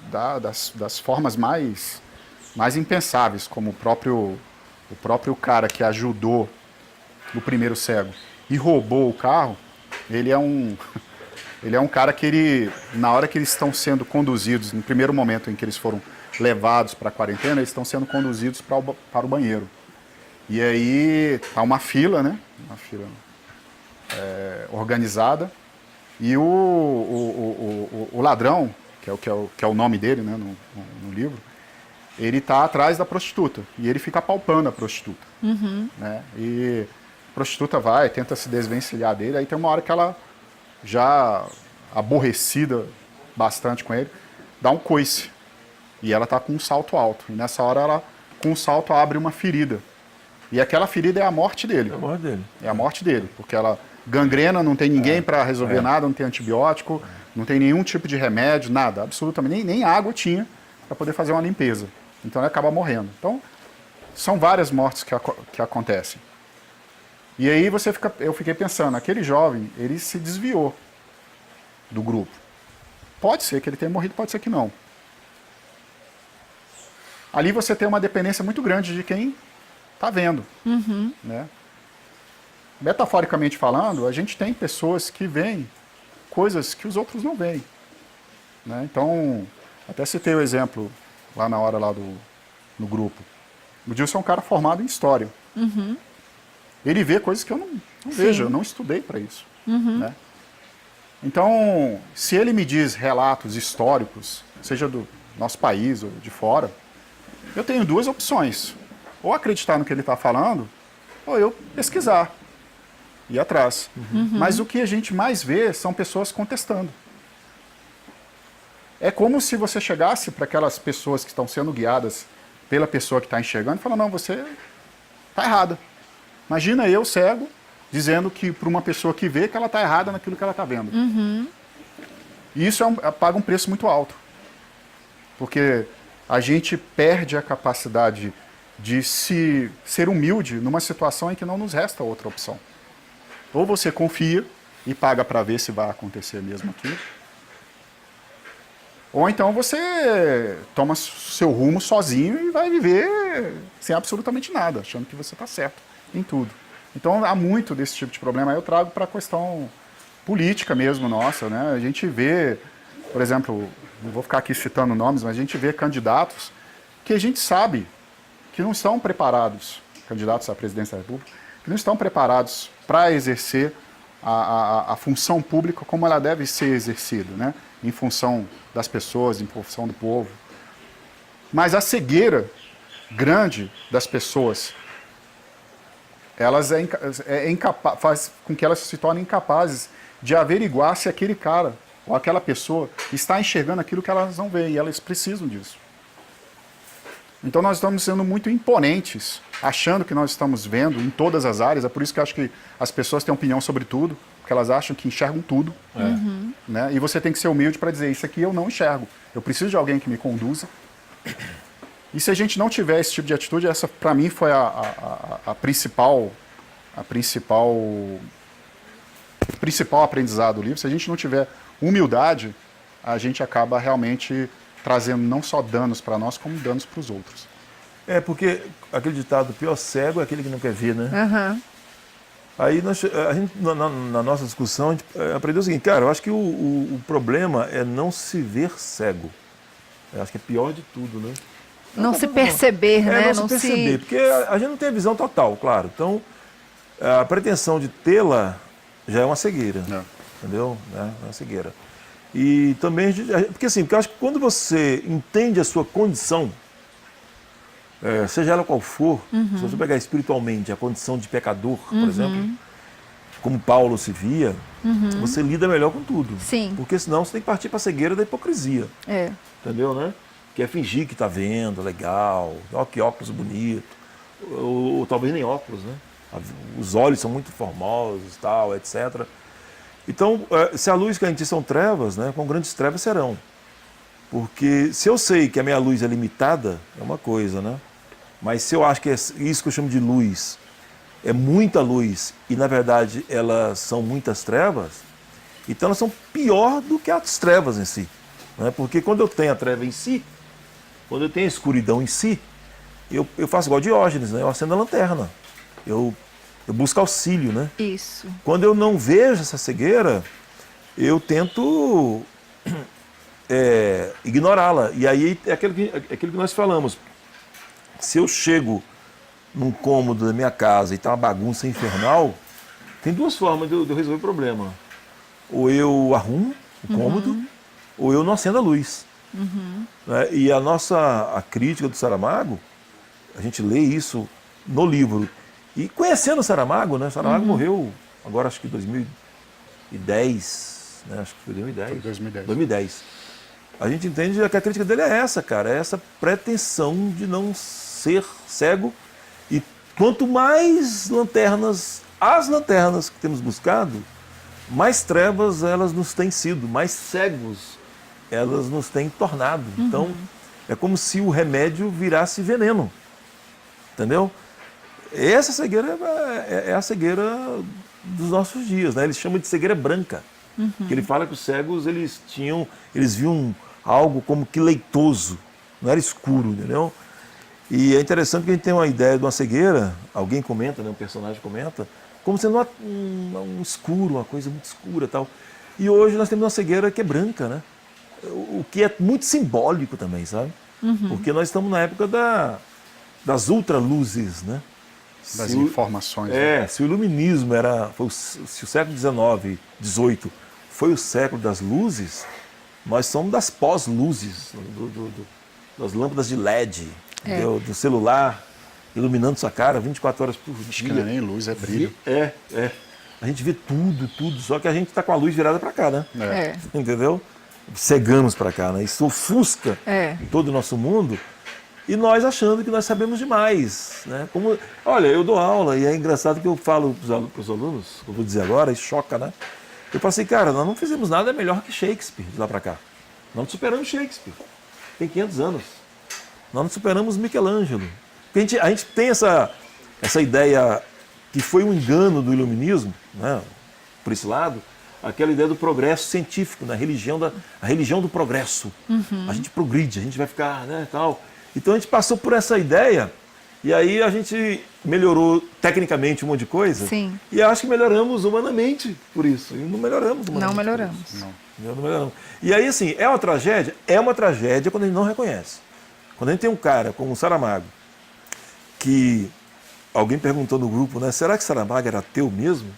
das formas mais impensáveis, como o próprio cara que ajudou o primeiro cego e roubou o carro. Ele é um cara que na hora que eles estão sendo conduzidos, no primeiro momento em que eles foram levados para a quarentena, eles estão sendo conduzidos para o banheiro. E aí tá uma fila, né? Uma fila organizada. E o ladrão, que é o nome dele, né, no livro, ele está atrás da prostituta. E ele fica apalpando a prostituta. Né? E a prostituta tenta se desvencilhar dele. Aí tem uma hora que ela, já aborrecida bastante com ele, dá um coice. E ela está com um salto alto. E nessa hora ela, com o salto, abre uma ferida. E aquela ferida é a morte dele. É a morte dele. É a morte dele. Porque ela gangrena, não tem ninguém para resolver nada, não tem antibiótico, não tem nenhum tipo de remédio, nada. Absolutamente. Nem água tinha para poder fazer uma limpeza. Então ele acaba morrendo. Então, são várias mortes que acontecem. E aí eu fiquei pensando, aquele jovem, ele se desviou do grupo. Pode ser que ele tenha morrido, pode ser que não. Ali você tem uma dependência muito grande de quem está vendo. Né? Metaforicamente falando, a gente tem pessoas que veem coisas que os outros não veem. Né? Então, até citei o exemplo lá na hora no grupo. O Dilson é um cara formado em história. Ele vê coisas que eu não vejo, eu não estudei para isso. Né? Então, se ele me diz relatos históricos, seja do nosso país ou de fora, eu tenho duas opções. Ou acreditar no que ele está falando, ou eu pesquisar, ir atrás. Mas o que a gente mais vê são pessoas contestando. É como se você chegasse para aquelas pessoas que estão sendo guiadas pela pessoa que está enxergando e falar, não, você está errada. Imagina eu, cego, dizendo que para uma pessoa que vê que ela está errada naquilo que ela está vendo. E isso paga um preço muito alto. Porque a gente perde a capacidade de ser humilde numa situação em que não nos resta outra opção. Ou você confia e paga para ver se vai acontecer mesmo aquilo, ou então você toma seu rumo sozinho e vai viver sem absolutamente nada, achando que você está certo em tudo. Então há muito desse tipo de problema. Aí eu trago para a questão política mesmo nossa. Né? A gente vê, por exemplo, não vou ficar aqui citando nomes, mas a gente vê candidatos que a gente sabe que não estão preparados, candidatos à presidência da República, que não estão preparados para exercer a função pública como ela deve ser exercida, né? Em função das pessoas, em função do povo. Mas a cegueira grande das pessoas, elas faz com que elas se tornem incapazes de averiguar se aquele cara ou aquela pessoa está enxergando aquilo que elas não veem, e elas precisam disso. Então nós estamos sendo muito imponentes, achando que nós estamos vendo em todas as áreas. É por isso que eu acho que as pessoas têm opinião sobre tudo, porque elas acham que enxergam tudo. Né? E você tem que ser humilde para dizer, isso aqui eu não enxergo. Eu preciso de alguém que me conduza. E se a gente não tiver esse tipo de atitude, essa para mim foi a principal aprendizado do livro. Se a gente não tiver humildade, a gente acaba realmente trazendo não só danos para nós, como danos para os outros. É, porque aquele ditado, o pior cego é aquele que não quer ver, né? Aí a gente, na nossa discussão, a gente aprendeu o seguinte, cara, eu acho que o problema é não se ver cego. Eu acho que é pior de tudo, né? Não se perceber, né? Não se perceber, porque a gente não tem a visão total, claro. Então, a pretensão de tê-la já é uma cegueira, entendeu? É uma cegueira. E também, porque eu acho que quando você entende a sua condição, seja ela qual for, se você pegar espiritualmente a condição de pecador, por exemplo, como Paulo se via, você lida melhor com tudo. Sim. Porque senão você tem que partir para a cegueira da hipocrisia. Entendeu, né? Que é fingir que está vendo, legal, ó, que óculos bonito, ou talvez nem óculos, né? Os olhos são muito formosos, tal, etc. Então, se a luz que a gente são trevas, né? Com grandes trevas serão. Porque se eu sei que a minha luz é limitada, é uma coisa, né? Mas se eu acho que é isso que eu chamo de luz, é muita luz, e na verdade elas são muitas trevas, então elas são pior do que as trevas em si. Né? Porque quando eu tenho a treva em si, quando eu tenho a escuridão em si, eu faço igual Diógenes, né? Eu acendo a lanterna, eu busco auxílio, né? Isso. Quando eu não vejo essa cegueira, eu tento ignorá-la. E aí é aquilo que nós falamos. Se eu chego num cômodo da minha casa e está uma bagunça infernal, tem duas formas de eu resolver o problema. Ou eu arrumo o cômodo, ou eu não acendo a luz. Né? E a crítica do Saramago, a gente lê isso no livro. E conhecendo o Saramago, né? O Saramago morreu agora acho que em 2010, né? Acho que foi 2010. Foi 2010. 2010. A gente entende que a crítica dele é essa, cara, é essa pretensão de não ser cego. E quanto mais as lanternas que temos buscado, mais trevas elas nos têm sido, mais cegos elas nos têm tornado. Então, é como se o remédio virasse veneno, entendeu? Essa cegueira é a cegueira dos nossos dias, né? Eles chamam de cegueira branca, que ele fala que os cegos eles viam algo como que leitoso, não era escuro, entendeu? E é interessante que a gente tem uma ideia de uma cegueira, alguém comenta, né, um personagem comenta, como sendo um escuro, uma coisa muito escura e tal. E hoje nós temos uma cegueira que é branca, né? O que é muito simbólico também, sabe? Porque nós estamos na época das ultraluzes, né? Das informações. Né? Se o iluminismo se o século XIX, XVIII foi o século das luzes, nós somos das pós-luzes, das lâmpadas de LED, do celular, iluminando sua cara 24 horas por dia. Acho que não é nem luz, é brilho. A gente vê tudo, só que a gente está com a luz virada para cá, né? Entendeu? Cegamos para cá, né? Isso ofusca todo o nosso mundo e nós achando que nós sabemos demais, né? Olha, eu dou aula e é engraçado que eu falo para os alunos, eu vou dizer agora, e choca, né? Eu falo assim, cara, nós não fizemos nada melhor que Shakespeare de lá para cá. Nós não superamos Shakespeare. Tem 500 anos. Nós não superamos Michelangelo. Porque a gente tem essa ideia que foi um engano do iluminismo, né? Por esse lado, aquela ideia do progresso científico, né? A religião do progresso. A gente progride, a gente vai ficar, né, tal. Então a gente passou por essa ideia e aí a gente melhorou tecnicamente um monte de coisa. Sim. E acho que melhoramos humanamente por isso. E não melhoramos humanamente. Não melhoramos. Não melhoramos. E aí, assim, é uma tragédia? É uma tragédia quando a gente não reconhece. Quando a gente tem um cara como o Saramago, que alguém perguntou no grupo, né? Será que Saramago era ateu mesmo?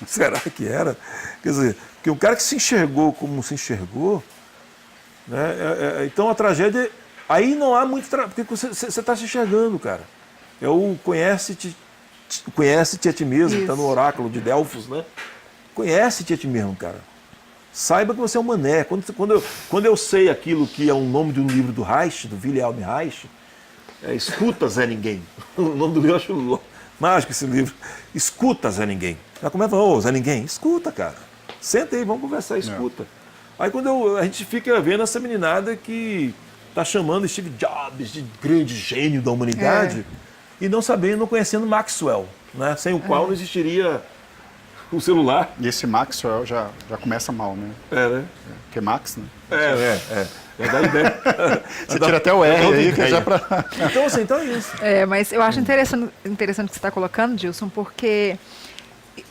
Será que era? Quer dizer, porque o cara que se enxergou como se enxergou, né? Então a tragédia, aí não há muito, porque você está se enxergando, cara. É o conhece-te a ti mesmo, está no oráculo de Delfos, né? Conhece-te a ti mesmo, cara. Saiba que você é um mané. Quando eu sei aquilo que é o nome de um livro do Reich, do Wilhelm Reich, Escuta, Zé Ninguém. O nome do livro eu acho mágico esse livro. Escuta, Zé Ninguém. Já começa a falar, ô, Zé Ninguém, escuta, cara. Senta aí, vamos conversar, escuta. Aí quando a gente fica vendo essa meninada que está chamando Steve Jobs de grande gênio da humanidade e não conhecendo Maxwell, né? Sem o qual não existiria o celular. E esse Maxwell já começa mal, né? Né? Porque Max, né? É da ideia. Você tira até o R aí, que já pra... Então, assim, então é isso. Mas eu acho interessante o que você está colocando, Gilson, porque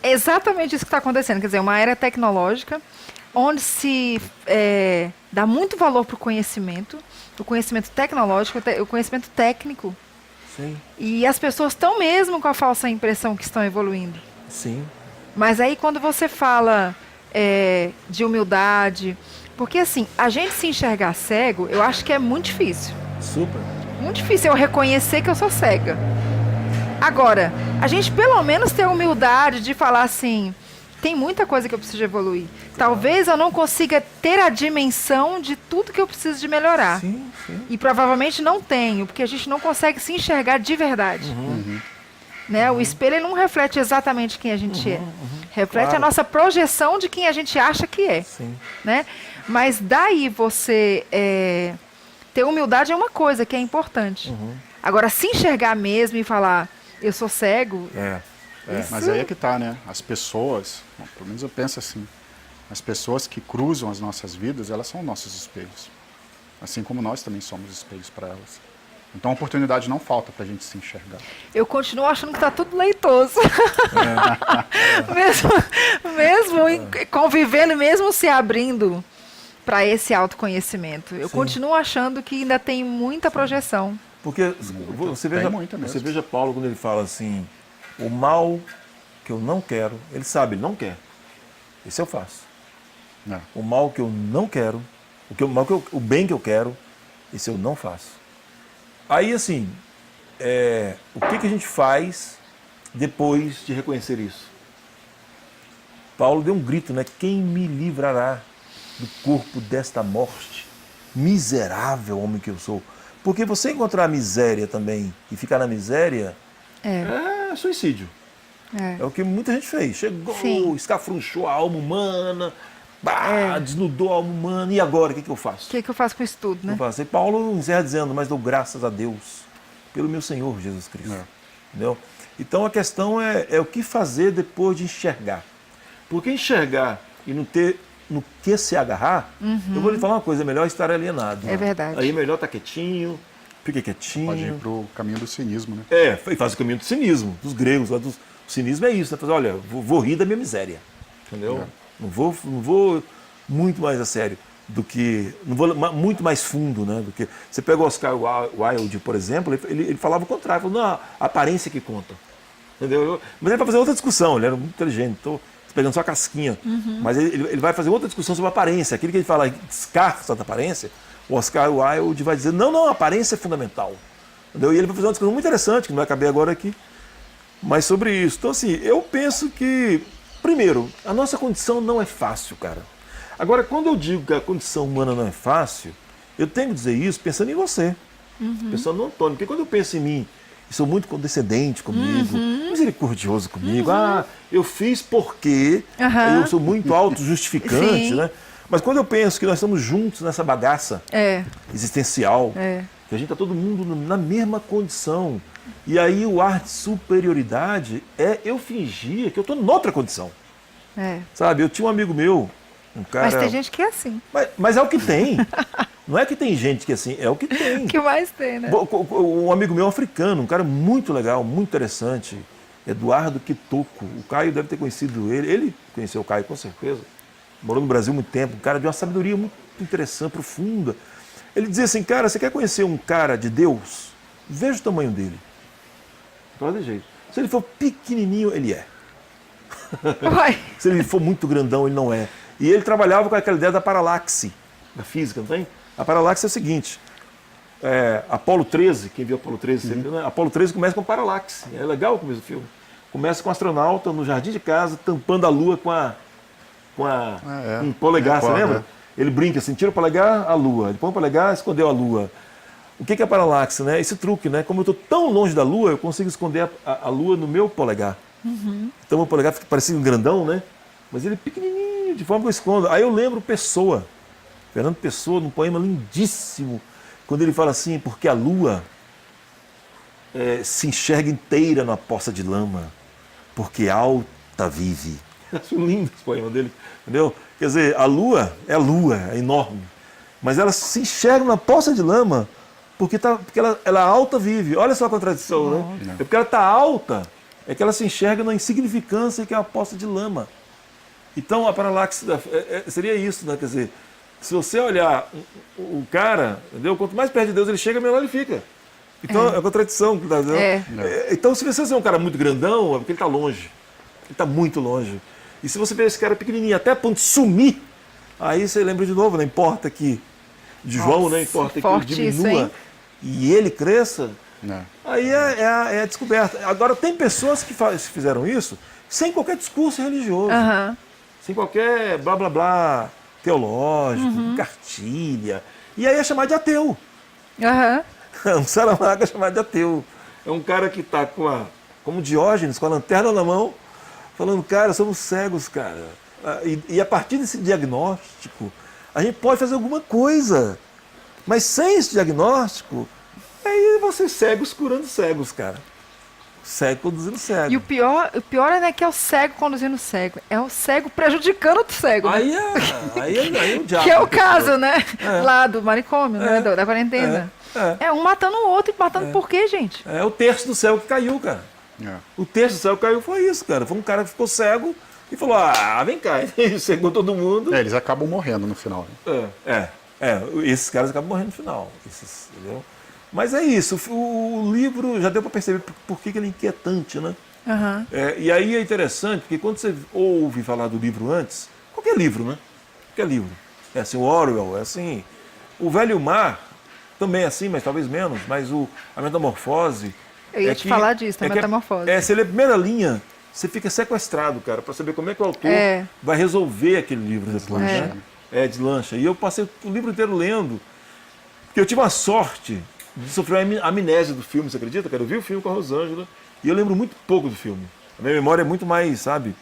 é exatamente isso que está acontecendo. Quer dizer, uma era tecnológica onde se dá muito valor para o conhecimento tecnológico, o conhecimento técnico. Sim. E as pessoas estão mesmo com a falsa impressão que estão evoluindo. Sim. Mas aí quando você fala de humildade, porque assim, a gente se enxergar cego, eu acho que é muito difícil. Super. Muito difícil eu reconhecer que eu sou cega. Agora, a gente pelo menos ter a humildade de falar assim, tem muita coisa que eu preciso evoluir. Talvez eu não consiga ter a dimensão de tudo que eu preciso de melhorar. Sim, sim. E provavelmente não tenho, porque a gente não consegue se enxergar de verdade. Né? O espelho ele não reflete exatamente quem a gente é. Reflete a nossa projeção de quem a gente acha que é. Sim. Né? Mas daí você ter humildade é uma coisa que é importante. Agora, se enxergar mesmo e falar, eu sou cego... Mas aí é que tá, né? As pessoas, bom, pelo menos eu penso assim, as pessoas que cruzam as nossas vidas, elas são nossos espelhos. Assim como nós também somos espelhos para elas. Então a oportunidade não falta para a gente se enxergar. Eu continuo achando que está tudo leitoso. mesmo convivendo, mesmo se abrindo para esse autoconhecimento. Eu continuo achando que ainda tem muita projeção. Porque você veja Paulo quando ele fala assim, o mal que eu não quero, ele sabe, ele não quer. Esse eu faço. O mal que eu não quero, o bem que eu quero, esse eu não faço. Aí, assim, o que a gente faz depois de reconhecer isso? Paulo deu um grito, né? Quem me livrará do corpo desta morte? Miserável homem que eu sou. Porque você encontrar a miséria também e ficar na miséria é suicídio. É o que muita gente fez. Chegou, escafrunchou a alma humana, desnudou a alma humana, e agora, o que eu faço? O que eu faço com isso tudo, né? E Paulo encerra dizendo, mas dou graças a Deus pelo meu Senhor Jesus Cristo. Entendeu? Então a questão é o que fazer depois de enxergar. Porque enxergar e não ter no que se agarrar, eu vou lhe falar uma coisa, é melhor estar alienado. É verdade. Aí é melhor estar quietinho, fica quietinho. Pode ir para o caminho do cinismo, né? E faz o caminho do cinismo, dos gregos. O cinismo é isso, né? Fazer, olha, vou rir da minha miséria. Entendeu? Não vou muito mais a sério do que... Não vou muito mais fundo, né? Do que... Você pega o Oscar Wilde, por exemplo, ele falava o contrário. Falou, não, a aparência que conta. Entendeu? Mas ele vai fazer outra discussão, ele era muito inteligente. Então, pegando só a casquinha. Mas ele vai fazer outra discussão sobre a aparência. Aquilo que ele fala, descarta da aparência, o Oscar Wilde vai dizer, não, a aparência é fundamental. Entendeu? E ele vai fazer uma discussão muito interessante, que não vai caber agora aqui, mas sobre isso. Então, assim, eu penso que, primeiro, a nossa condição não é fácil, cara. Agora, quando eu digo que a condição humana não é fácil, eu tenho que dizer isso pensando em você, pensando no Antônio. Porque quando eu penso em mim, eu sou muito condescendente comigo, misericordioso comigo. Eu fiz porque eu sou muito autojustificante, né? Mas quando eu penso que nós estamos juntos nessa bagaça existencial, que a gente está todo mundo na mesma condição, e aí o ar de superioridade é eu fingir que eu estou noutra condição. Sabe, eu tinha um amigo meu, um cara... Mas tem gente que é assim. Mas é o que tem. Não é que tem gente que é assim, é o que tem. O que mais tem, né? Um amigo meu africano, um cara muito legal, muito interessante, Eduardo Kitoko. O Caio deve ter conhecido ele. Ele conheceu o Caio, com certeza. Morou no Brasil há muito tempo. Um cara de uma sabedoria muito interessante, profunda. Ele dizia assim, cara, você quer conhecer um cara de Deus? Veja o tamanho dele. Fala de jeito. Se ele for pequenininho, ele é. Se ele for muito grandão, ele não é. E ele trabalhava com aquela ideia da paralaxe, da física, não tem? A paralaxe é o seguinte, Apolo 13, quem viu Apolo 13, viu, né? Apolo 13 começa com paralaxe, é legal o começo do filme. Começa com um astronauta no jardim de casa, tampando a lua um polegar, você lembra? Ele brinca assim, tira o polegar, a lua, ele põe o polegar, escondeu a lua. O que é a paralaxe, né? Esse truque, né? Como eu estou tão longe da lua, eu consigo esconder a lua no meu polegar. Então o polegar fica parecendo um grandão, né? Mas ele é pequenininho, de forma que eu escondo. Aí eu lembro Fernando Pessoa, num poema lindíssimo, quando ele fala assim, porque a lua se enxerga inteira na poça de lama, porque alta vive Acho lindo esse poema dele, entendeu? Quer dizer, a lua, é enorme, mas ela se enxerga na poça de lama porque ela alta vive. Olha só a contradição, né? É porque ela está alta, é que ela se enxerga na insignificância que é a poça de lama. Então a paralaxe seria isso, né? Quer dizer, se você olhar o cara, entendeu? Quanto mais perto de Deus ele chega, menor ele fica. Então é a contradição. Então se você é um cara muito grandão, é porque ele está longe. Ele está muito longe. E se você vê esse cara pequenininho, até a ponto de sumir, aí você lembra de novo, não importa que de João, não importa que ele diminua e ele cresça, aí é a descoberta. Agora, tem pessoas que fizeram isso sem qualquer discurso religioso, sem qualquer blá blá blá teológico, cartilha. E aí é chamado de ateu. Um Saramago é chamado de ateu. É um cara que está como Diógenes, com a lanterna na mão, falando, cara, somos cegos, cara. E a partir desse diagnóstico, a gente pode fazer alguma coisa. Mas sem esse diagnóstico, aí vocês cegos curando cegos, cara. Cego conduzindo cego. E o pior é que é o cego conduzindo cego. É o cego prejudicando o cego. Aí é o diabo. Que é o caso, né? Lá do manicômio, né? Da quarentena. É um matando o outro e matando por quê, gente? É o terço do céu que caiu, cara. O terço do céu que caiu foi isso, cara. Foi um cara que ficou cego e falou, vem cá. E cegou todo mundo. Eles acabam morrendo no final. Né? Esses caras acabam morrendo no final. Entendeu? Mas é isso. O livro já deu para perceber por que ele é inquietante, né? E aí é interessante, porque quando você ouve falar do livro antes, qualquer livro, né? Qualquer livro. É assim, o Orwell, é assim. O Velho Mar também é assim, mas talvez menos. Mas a Metamorfose. Eu ia te falar disso, a Metamorfose. Se ele é a primeira linha, você fica sequestrado, cara, para saber como é que o autor vai resolver aquele livro depois, né? Deslancha. E eu passei o livro inteiro lendo, porque eu tive a sorte de sofrer a amnésia do filme, você acredita, cara? Eu vi o filme com a Rosângela e eu lembro muito pouco do filme. A minha memória é muito mais, sabe?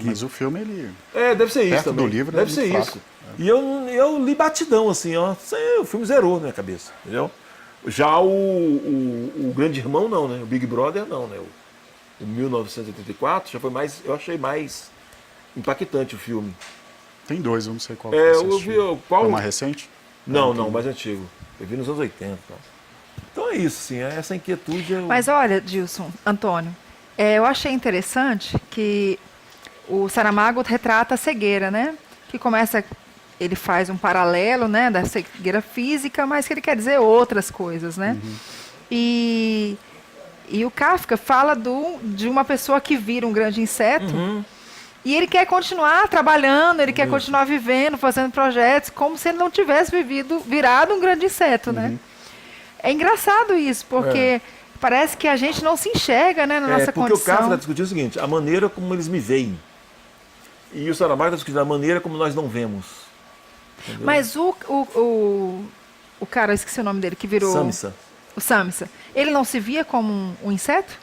Mas o filme, ele... deve ser isso perto também. do livro, deve ser isso. E eu li batidão, assim, ó. O filme zerou na minha cabeça, entendeu? Já o Grande Irmão não, né? O Big Brother não, né? O 1984 já foi mais, eu achei mais impactante o filme. Tem dois, eu não sei qual. Eu vi qual. É mais recente? Não, mais antigo. Eu vi nos anos 80. Então é isso, sim. Essa inquietude. Mas olha, Dilson, Antônio, eu achei interessante que o Saramago retrata a cegueira, né? Que começa, ele faz um paralelo, né, da cegueira física, mas que ele quer dizer outras coisas, né? E o Kafka fala de uma pessoa que vira um grande inseto. E ele quer continuar trabalhando, ele quer continuar vivendo, fazendo projetos, como se ele não tivesse virado um grande inseto, né? É engraçado isso, porque parece que a gente não se enxerga, né, na nossa porque condição. Porque o Kafka está discutindo o seguinte, a maneira como eles me veem. E o Saramago está discutindo a maneira como nós não vemos. Entendeu? Mas o cara, eu esqueci o nome dele, que virou... Samsa. O Samsa. Ele não se via como um inseto?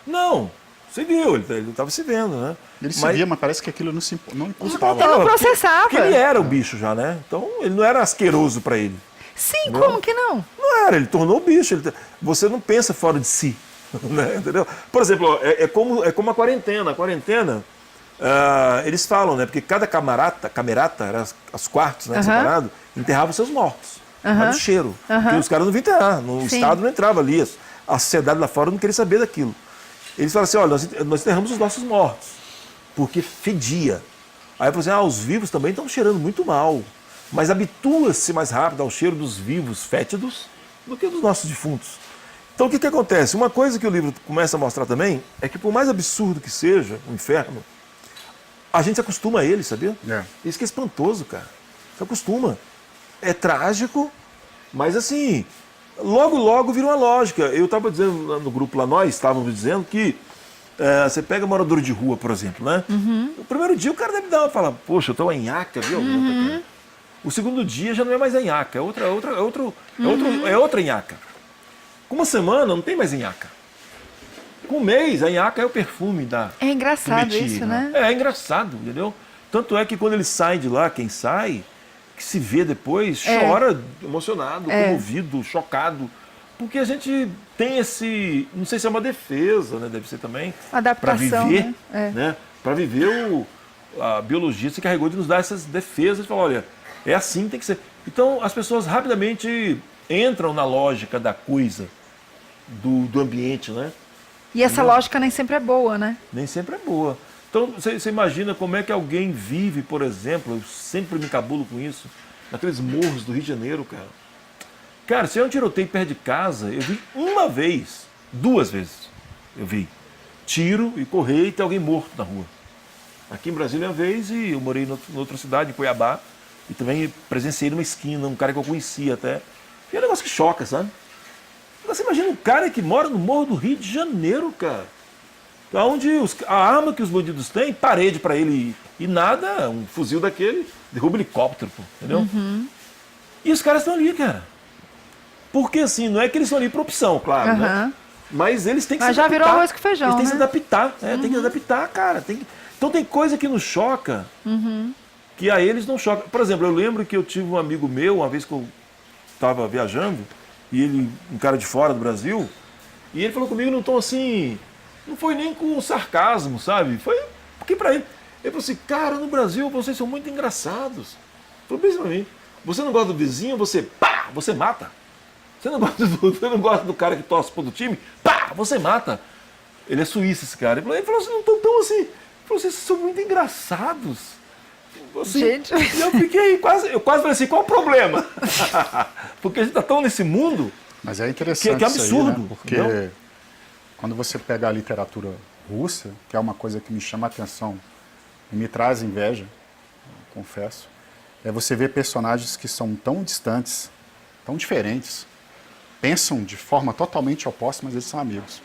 Não. Você viu, ele estava se vendo, né? Ele se via, mas parece que aquilo não importava. Ele não processava. Porque ele era o bicho já, né? Então ele não era asqueroso para ele. Sim, entendeu? Como que não? Não era, ele tornou o bicho. Você não pensa fora de si. Né? Entendeu? Por exemplo, é como a quarentena. A quarentena, eles falam, né? Porque cada camerata, era os quartos, né? Separado, enterrava os seus mortos. Era do cheiro. Porque os caras não vinham enterrar. O Estado não entrava ali. A sociedade lá fora não queria saber daquilo. Eles falam assim, olha, nós enterramos os nossos mortos, porque fedia. Aí eu falo assim, os vivos também estão cheirando muito mal, mas habitua-se mais rápido ao cheiro dos vivos fétidos do que dos nossos defuntos. Então o que acontece? Uma coisa que o livro começa a mostrar também é que por mais absurdo que seja o inferno, a gente se acostuma a ele, sabia? Isso que é espantoso, cara. Se acostuma. É trágico, mas assim... Logo vira uma lógica. Eu estava dizendo no grupo lá, nós estávamos dizendo que você pega morador de rua, por exemplo, né? O primeiro dia o cara deve falar, poxa, eu estou em nhaca, viu? O segundo dia já não é mais a nhaca, é outra nhaca. Com uma semana não tem mais nhaca. Com um mês a nhaca é o perfume da... É engraçado isso, né? É engraçado, entendeu? Tanto é que quando eles saem de lá, quem sai... que se vê depois, chora emocionado, comovido, chocado. Porque a gente tem esse... Não sei se é uma defesa, né? Deve ser também. Adaptação, para viver, né? Né? Para viver a biologia se carregou de nos dar essas defesas, falou, olha, é assim, tem que ser. Então as pessoas rapidamente entram na lógica da coisa, do ambiente, né? E essa lógica nem sempre é boa, né? Nem sempre é boa. Então você imagina como é que alguém vive, por exemplo, eu sempre me encabulo com isso, naqueles morros do Rio de Janeiro, cara. Cara, se é um tiroteio perto de casa, eu vi uma vez, 2 vezes, eu vi tiro e correr e ter alguém morto na rua. Aqui em Brasília uma vez, e eu morei em outra cidade, em Cuiabá, e também presenciei numa esquina, um cara que eu conhecia até. E é um negócio que choca, sabe? Você imagina um cara que mora no morro do Rio de Janeiro, cara. Onde a arma que os bandidos têm, parede para ele e nada, um fuzil daquele, derruba helicóptero, pô, entendeu? Uhum. E os caras estão ali, cara. Porque assim, não é que eles estão ali por opção, claro, né? Mas eles têm que Mas se já adaptar. virou arroz com feijão, eles têm né? que se adaptar, tem que adaptar, cara. Então tem coisa que nos choca, que a eles não choca. Por exemplo, eu lembro que eu tive um amigo meu, uma vez que eu estava viajando, e ele, um cara de fora do Brasil, e ele falou comigo num tom assim, não foi nem com sarcasmo, sabe? Foi porque pra ele falou assim, cara, no Brasil vocês são muito engraçados. Falou bem pra mim, você não gosta do vizinho, você mata. Você não gosta do cara que torce pro time, você mata. Ele é suíço, esse cara. Ele falou assim, não estão tão assim. Ele falou assim, vocês são muito engraçados. Assim, Gente. e eu fiquei quase falei assim, qual o problema? Porque a gente está tão nesse mundo. Mas é interessante que é absurdo, isso aí, né? Porque não? Quando você pega a literatura russa, que é uma coisa que me chama a atenção e me traz inveja, confesso, é você ver personagens que são tão distantes, tão diferentes, pensam de forma totalmente oposta, mas eles são amigos.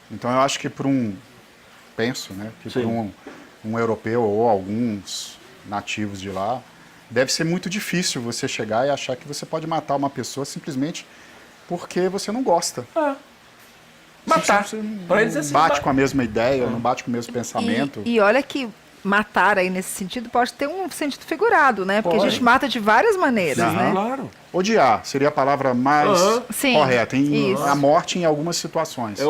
Então eu acho que penso, né, que Sim. por um europeu ou alguns nativos de lá, deve ser muito difícil você chegar e achar que você pode matar uma pessoa simplesmente porque você não gosta. Matar. Você Pra eles é não assim, bate com a mesma ideia, não bate com o mesmo pensamento. E olha que matar aí nesse sentido pode ter um sentido figurado, né? Porque a Pode. gente mata de várias maneiras, Sim. né? Claro. Odiar seria a palavra mais Sim, correta. isso. A morte em algumas situações. É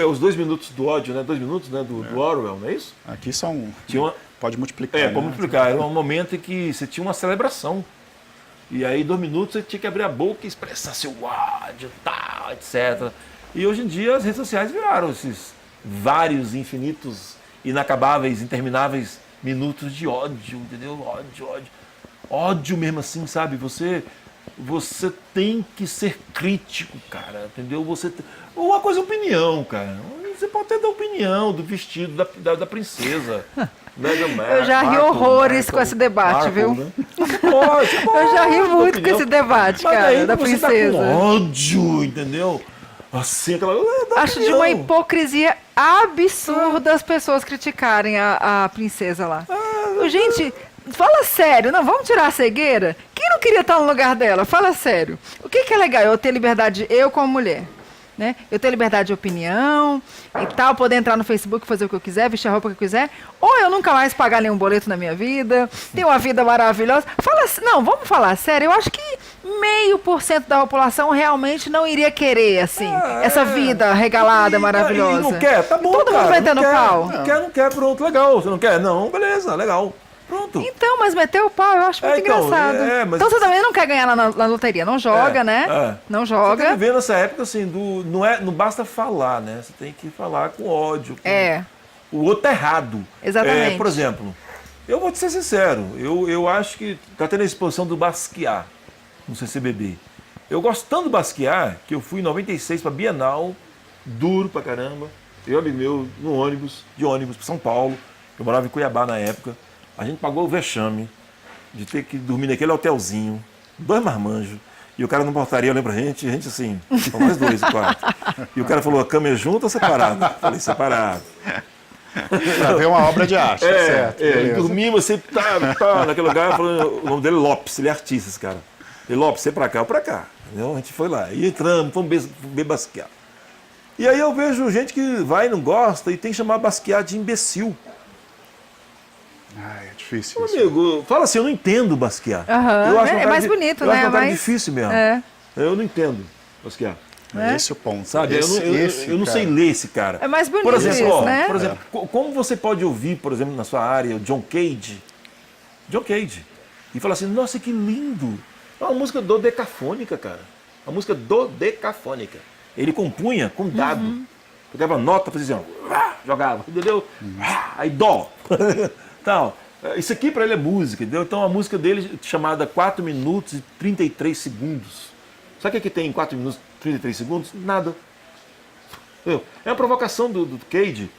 os 2 minutos do ódio, né? 2 minutos, né? Do Orwell, não é isso? Aqui são... Tinha uma, Pode multiplicar. como explicar? Era um momento em que você tinha uma celebração. E aí, 2 minutos, você tinha que abrir a boca e expressar seu ódio, tal, etc. E hoje em dia as redes sociais viraram esses vários, infinitos, inacabáveis, intermináveis minutos de ódio, entendeu? Ódio. Ódio mesmo assim, sabe? Você tem que ser crítico, cara, entendeu? Uma coisa é opinião, cara. Você pode ter da opinião, do vestido da princesa. Eu já ri horrores com esse debate, viu? Né? Pode, Eu já ri muito com opinião. esse debate, Mas cara, daí da você princesa. Tá com ódio, entendeu? Assim, aquela... da Acho de opinião. uma hipocrisia absurda as pessoas criticarem a princesa lá. Gente, fala sério, não, vamos tirar a cegueira? Quem não queria estar no lugar dela? Fala sério. O que é legal? Eu ter liberdade, eu como mulher, né? Eu ter liberdade de opinião e tal, poder entrar no Facebook, fazer o que eu quiser, vestir a roupa que eu quiser, ou eu nunca mais pagar nenhum boleto na minha vida, ter uma vida maravilhosa. Não, vamos falar sério, eu acho que 0,5% da população realmente não iria querer, assim, essa vida regalada, maravilhosa. E não quer? Tá bom, Todo cara, mundo metendo não quer, pau. Não quer, pronto, legal. Você não quer? Não, beleza, legal. Pronto. Então, mas meter o pau eu acho muito então, engraçado. mas- Então você também não quer ganhar na loteria, não joga, né? Não Você joga. tem que ver nessa época, assim, não basta falar, né? Você tem que falar com ódio. O outro é errado. Exatamente. Por exemplo, eu vou te ser sincero, eu acho que tá tendo a exposição do Basquiat no CCBB. Eu gosto tanto do Basquiat que eu fui em 96 pra Bienal, duro pra caramba. Eu, amigo meu, de ônibus pra São Paulo. Eu morava em Cuiabá na época. A gente pagou o vexame de ter que dormir naquele hotelzinho, 2 marmanjos. E o cara não portaria, lembra a gente assim, são mais 2 no quarto. E o cara falou, a cama é junto ou separado? Eu falei, separado. Pra ver uma obra de arte, tá certo. E beleza. dormimos, você tá naquele lugar, falando, o nome dele é Lopes, ele é artista, esse cara. Ele, Lopes, você pra cá ou pra cá? Entendeu? A gente foi lá, e entramos, fomos ver Basquiat. E aí eu vejo gente que vai e não gosta e tem que chamar Basquiat de imbecil. É difícil Meu isso. amigo, fala assim, eu não entendo Basquiat. Aham, Eu acho é um cara mais bonito, eu acho né? um cara Mais- difícil mesmo. É. Eu não entendo Basquiat. né? Esse é o ponto. Sabe? Eu não sei ler esse cara. É mais bonito Por exemplo, isso, né? Por exemplo, como você pode ouvir, por exemplo, na sua área, o John Cage, e falar assim, nossa, que lindo. É uma música dodecafônica, cara. Uma música dodecafônica. Ele compunha com dado. Pegava nota, fazia assim, jogava, entendeu? Aí dó. Tal. Isso aqui para ele é música, entendeu? Então a música dele chamada 4 minutos e 33 segundos. Sabe o que tem em 4 minutos e 33 segundos? Nada. É uma provocação do Cage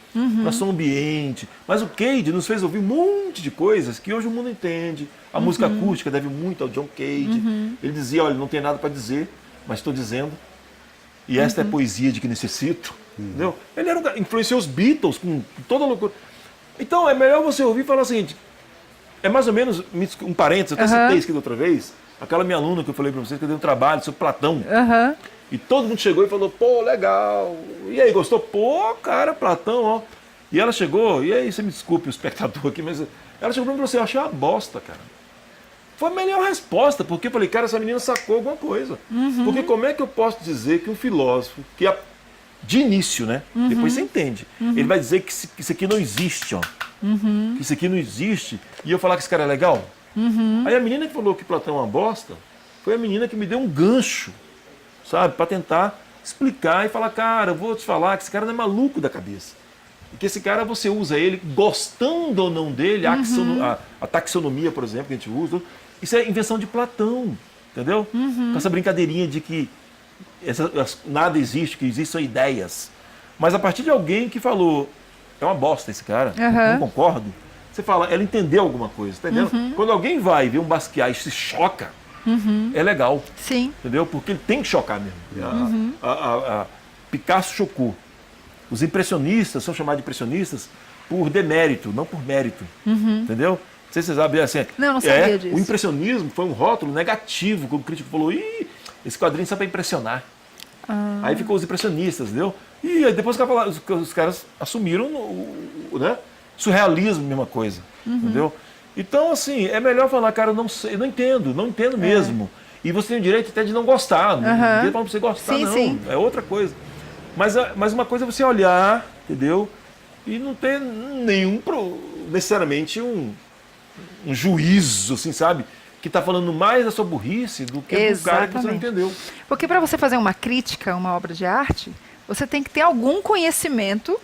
para som ambiente. Mas o Cage nos fez ouvir um monte de coisas que hoje o mundo entende. A música acústica deve muito ao John Cage. Ele dizia, olha, não tem nada para dizer, mas estou dizendo. E esta é a poesia de que necessito. Entendeu? Ele influenciou os Beatles com toda a loucura. Então é melhor você ouvir e falar o seguinte, é mais ou menos, um parênteses, eu até citei isso aqui da outra vez, aquela minha aluna que eu falei para vocês, que eu dei um trabalho sobre Platão. E todo mundo chegou e falou, pô, legal. E aí, gostou? Pô, cara, Platão, ó. E ela chegou, e aí, você me desculpe o espectador aqui, mas ela chegou pra mim e falou assim, eu achei uma bosta, cara. Foi a melhor resposta, porque eu falei, cara, essa menina sacou alguma coisa. Porque como é que eu posso dizer que um filósofo, que de início, né? Depois você entende. Ele vai dizer que isso aqui não existe, ó. Que isso aqui não existe. E eu falar que esse cara é legal? Aí a menina que falou que Platão é uma bosta, foi a menina que me deu um gancho, sabe? Para tentar explicar e falar, cara, eu vou te falar que esse cara não é maluco da cabeça. E que esse cara, você usa ele, gostando ou não dele, a taxonomia, por exemplo, que a gente usa, isso é invenção de Platão, entendeu? Com essa brincadeirinha de que nada existe, que existem só ideias. Mas a partir de alguém que falou, é uma bosta esse cara, não concordo, você fala, ela entendeu alguma coisa, tá entendendo? Quando alguém vai ver um Basquiat e se choca, é legal. Sim. Entendeu? Porque ele tem que chocar mesmo. A Picasso chocou. Os impressionistas são chamados de impressionistas por demérito, não por mérito. Entendeu? Não sei se vocês sabem assim. Não sabia disso. O impressionismo foi um rótulo negativo, como o crítico falou, esse quadrinho só para impressionar. Aí ficou os impressionistas, entendeu? E aí depois os caras assumiram né? Surrealismo, mesma coisa. Entendeu? Então, assim, é melhor falar, cara, eu não sei, eu não entendo mesmo. E você tem o direito até de não gostar. Ninguém fala pra você gostar, sim, não. Sim. É outra coisa. Mas uma coisa é você olhar, entendeu? E não ter necessariamente um juízo, assim, sabe? Que está falando mais da sua burrice do que do cara que você não entendeu. Porque para você fazer uma crítica a uma obra de arte, você tem que ter algum conhecimento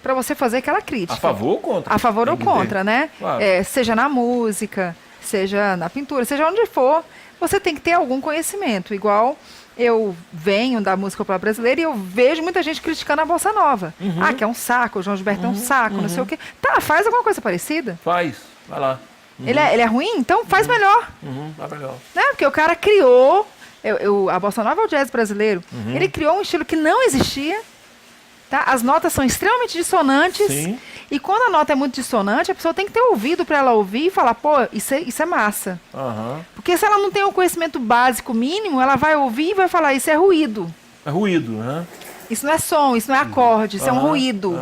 para você fazer aquela crítica. A favor ou contra? A favor ou contra, né? Claro. Seja na música, seja na pintura, seja onde for, você tem que ter algum conhecimento. Igual eu venho da música popular brasileira e eu vejo muita gente criticando a bossa nova. Que é um saco, o João Gilberto é um saco, não sei o quê. Tá, faz alguma coisa parecida. Faz, vai lá. Ele é ruim? Então faz melhor. Vai melhor. Né? Porque o cara criou, a bossa nova é o jazz brasileiro, ele criou um estilo que não existia. Tá? As notas são extremamente dissonantes. Sim. E quando a nota é muito dissonante, a pessoa tem que ter ouvido para ela ouvir e falar, pô, isso é massa. Porque se ela não tem o conhecimento básico mínimo, ela vai ouvir e vai falar, isso é ruído. É ruído, né? Isso não é som, isso não é acorde, isso é um ruído.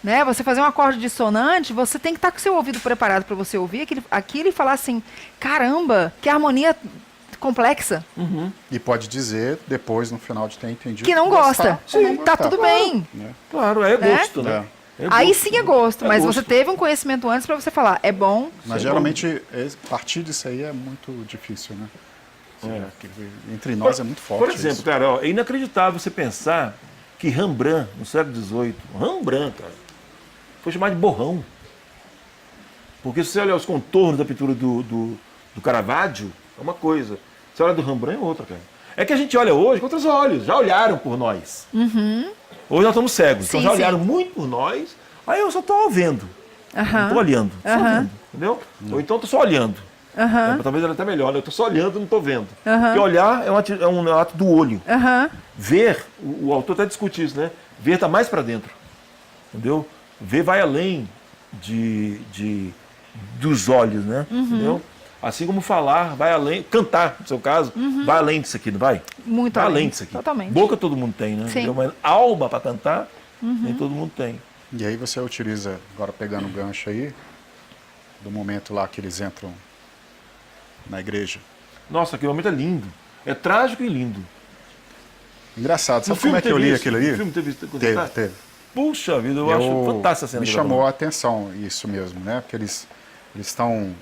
Né? Você fazer um acorde dissonante, você tem que estar com o seu ouvido preparado para você ouvir aquilo e falar assim, caramba, que harmonia complexa. E pode dizer, depois, no final de ter entendido, que não gosta. Sim, tá tudo bem. Né? Claro, é gosto, né? Aí sim é gosto, mas você teve um conhecimento antes para você falar, é bom. Mas geralmente, partir disso aí é muito difícil, né? Entre nós é muito forte. Por exemplo, isso. cara, é inacreditável você pensar que Rembrandt, no século XVIII, Rembrandt, cara, foi chamado de borrão. Porque se você olhar os contornos da pintura do Caravaggio, é uma coisa. Se você olha do Rembrandt, é outra, cara. É que a gente olha hoje com outros olhos, já olharam por nós. Hoje nós estamos cegos, então já olharam muito por nós, aí eu só estou vendo. Não estou olhando, só vendo, entendeu? Ou então estou só olhando. Talvez ela até melhor, eu estou só olhando e não estou vendo. Porque olhar é um ato do olho. Ver, o autor até discute isso, né? Ver está mais para dentro. Entendeu? Ver vai além dos olhos, né? Entendeu? Assim como falar, vai além. Cantar, no seu caso, vai além disso aqui, não vai? Muito vai além. além disso aqui. Totalmente. Boca todo mundo tem, né? Sim. Mas alma para cantar, nem todo mundo tem. E aí você utiliza, agora pegando o gancho aí, do momento lá que eles entram na igreja. Nossa, aquele momento é lindo. É trágico e lindo. Engraçado. Sabe No como é que eu li isso? aquilo ali? No filme teve. Teve. Puxa vida, eu acho fantástica a cena. Me que chamou a atenção isso mesmo, né? Porque eles estão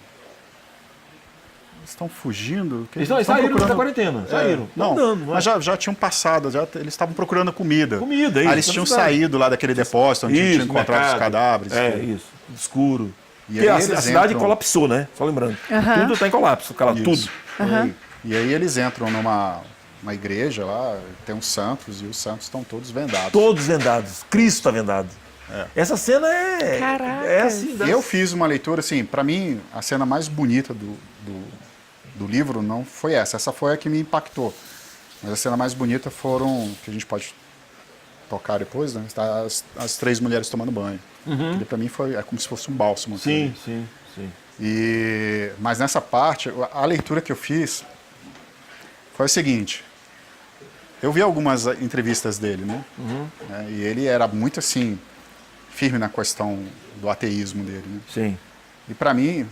fugindo. Eles saíram da quarentena. Saíram. Não, andando, mas já tinham passado, eles estavam procurando comida. Comida, isso. Aí eles tinham saído lá daquele depósito onde tinha encontrado mercado. os cadáveres. Isso. Escuro. E Porque aí a eles cidade entram- colapsou, né? Só lembrando. Tudo está em colapso, tudo. Isso. E aí eles entram numa igreja lá, tem uns santos, e os santos estão todos vendados. Todos vendados. Cristo está vendado. Essa cena Caraca. é assim. Eu fiz uma leitura, assim, para mim, a cena mais bonita do livro não foi essa. Essa foi a que me impactou. Mas a cena mais bonita foram, que a gente pode tocar depois, né? As 3 mulheres tomando banho. Que para mim é como se fosse um bálsamo. Sim. Mas nessa parte, a leitura que eu fiz foi o seguinte. Eu vi algumas entrevistas dele, né? E ele era muito, assim, firme na questão do ateísmo dele, né? Sim. E para mim,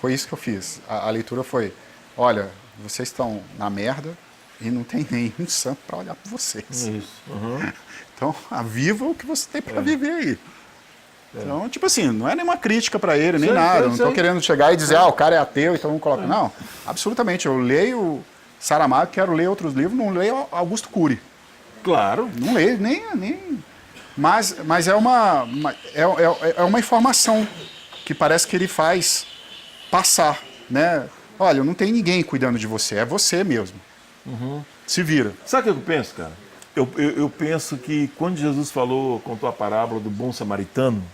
foi isso que eu fiz. A leitura foi, olha, vocês estão na merda e não tem nenhum santo para olhar por vocês. Isso. Então, viva o que você tem para viver aí. Então, tipo assim, não é nenhuma crítica para ele, nem nada. Não estou querendo chegar e dizer, o cara é ateu, então vamos colocar. Não, absolutamente. Eu leio Saramago, quero ler outros livros, não leio Augusto Cury. Claro. Não leio, nem... Mas é uma informação que parece que ele faz passar, né? Olha, não tem ninguém cuidando de você, é você mesmo. Se vira. Sabe o que eu penso, cara? Eu penso que quando Jesus contou a parábola do bom samaritano,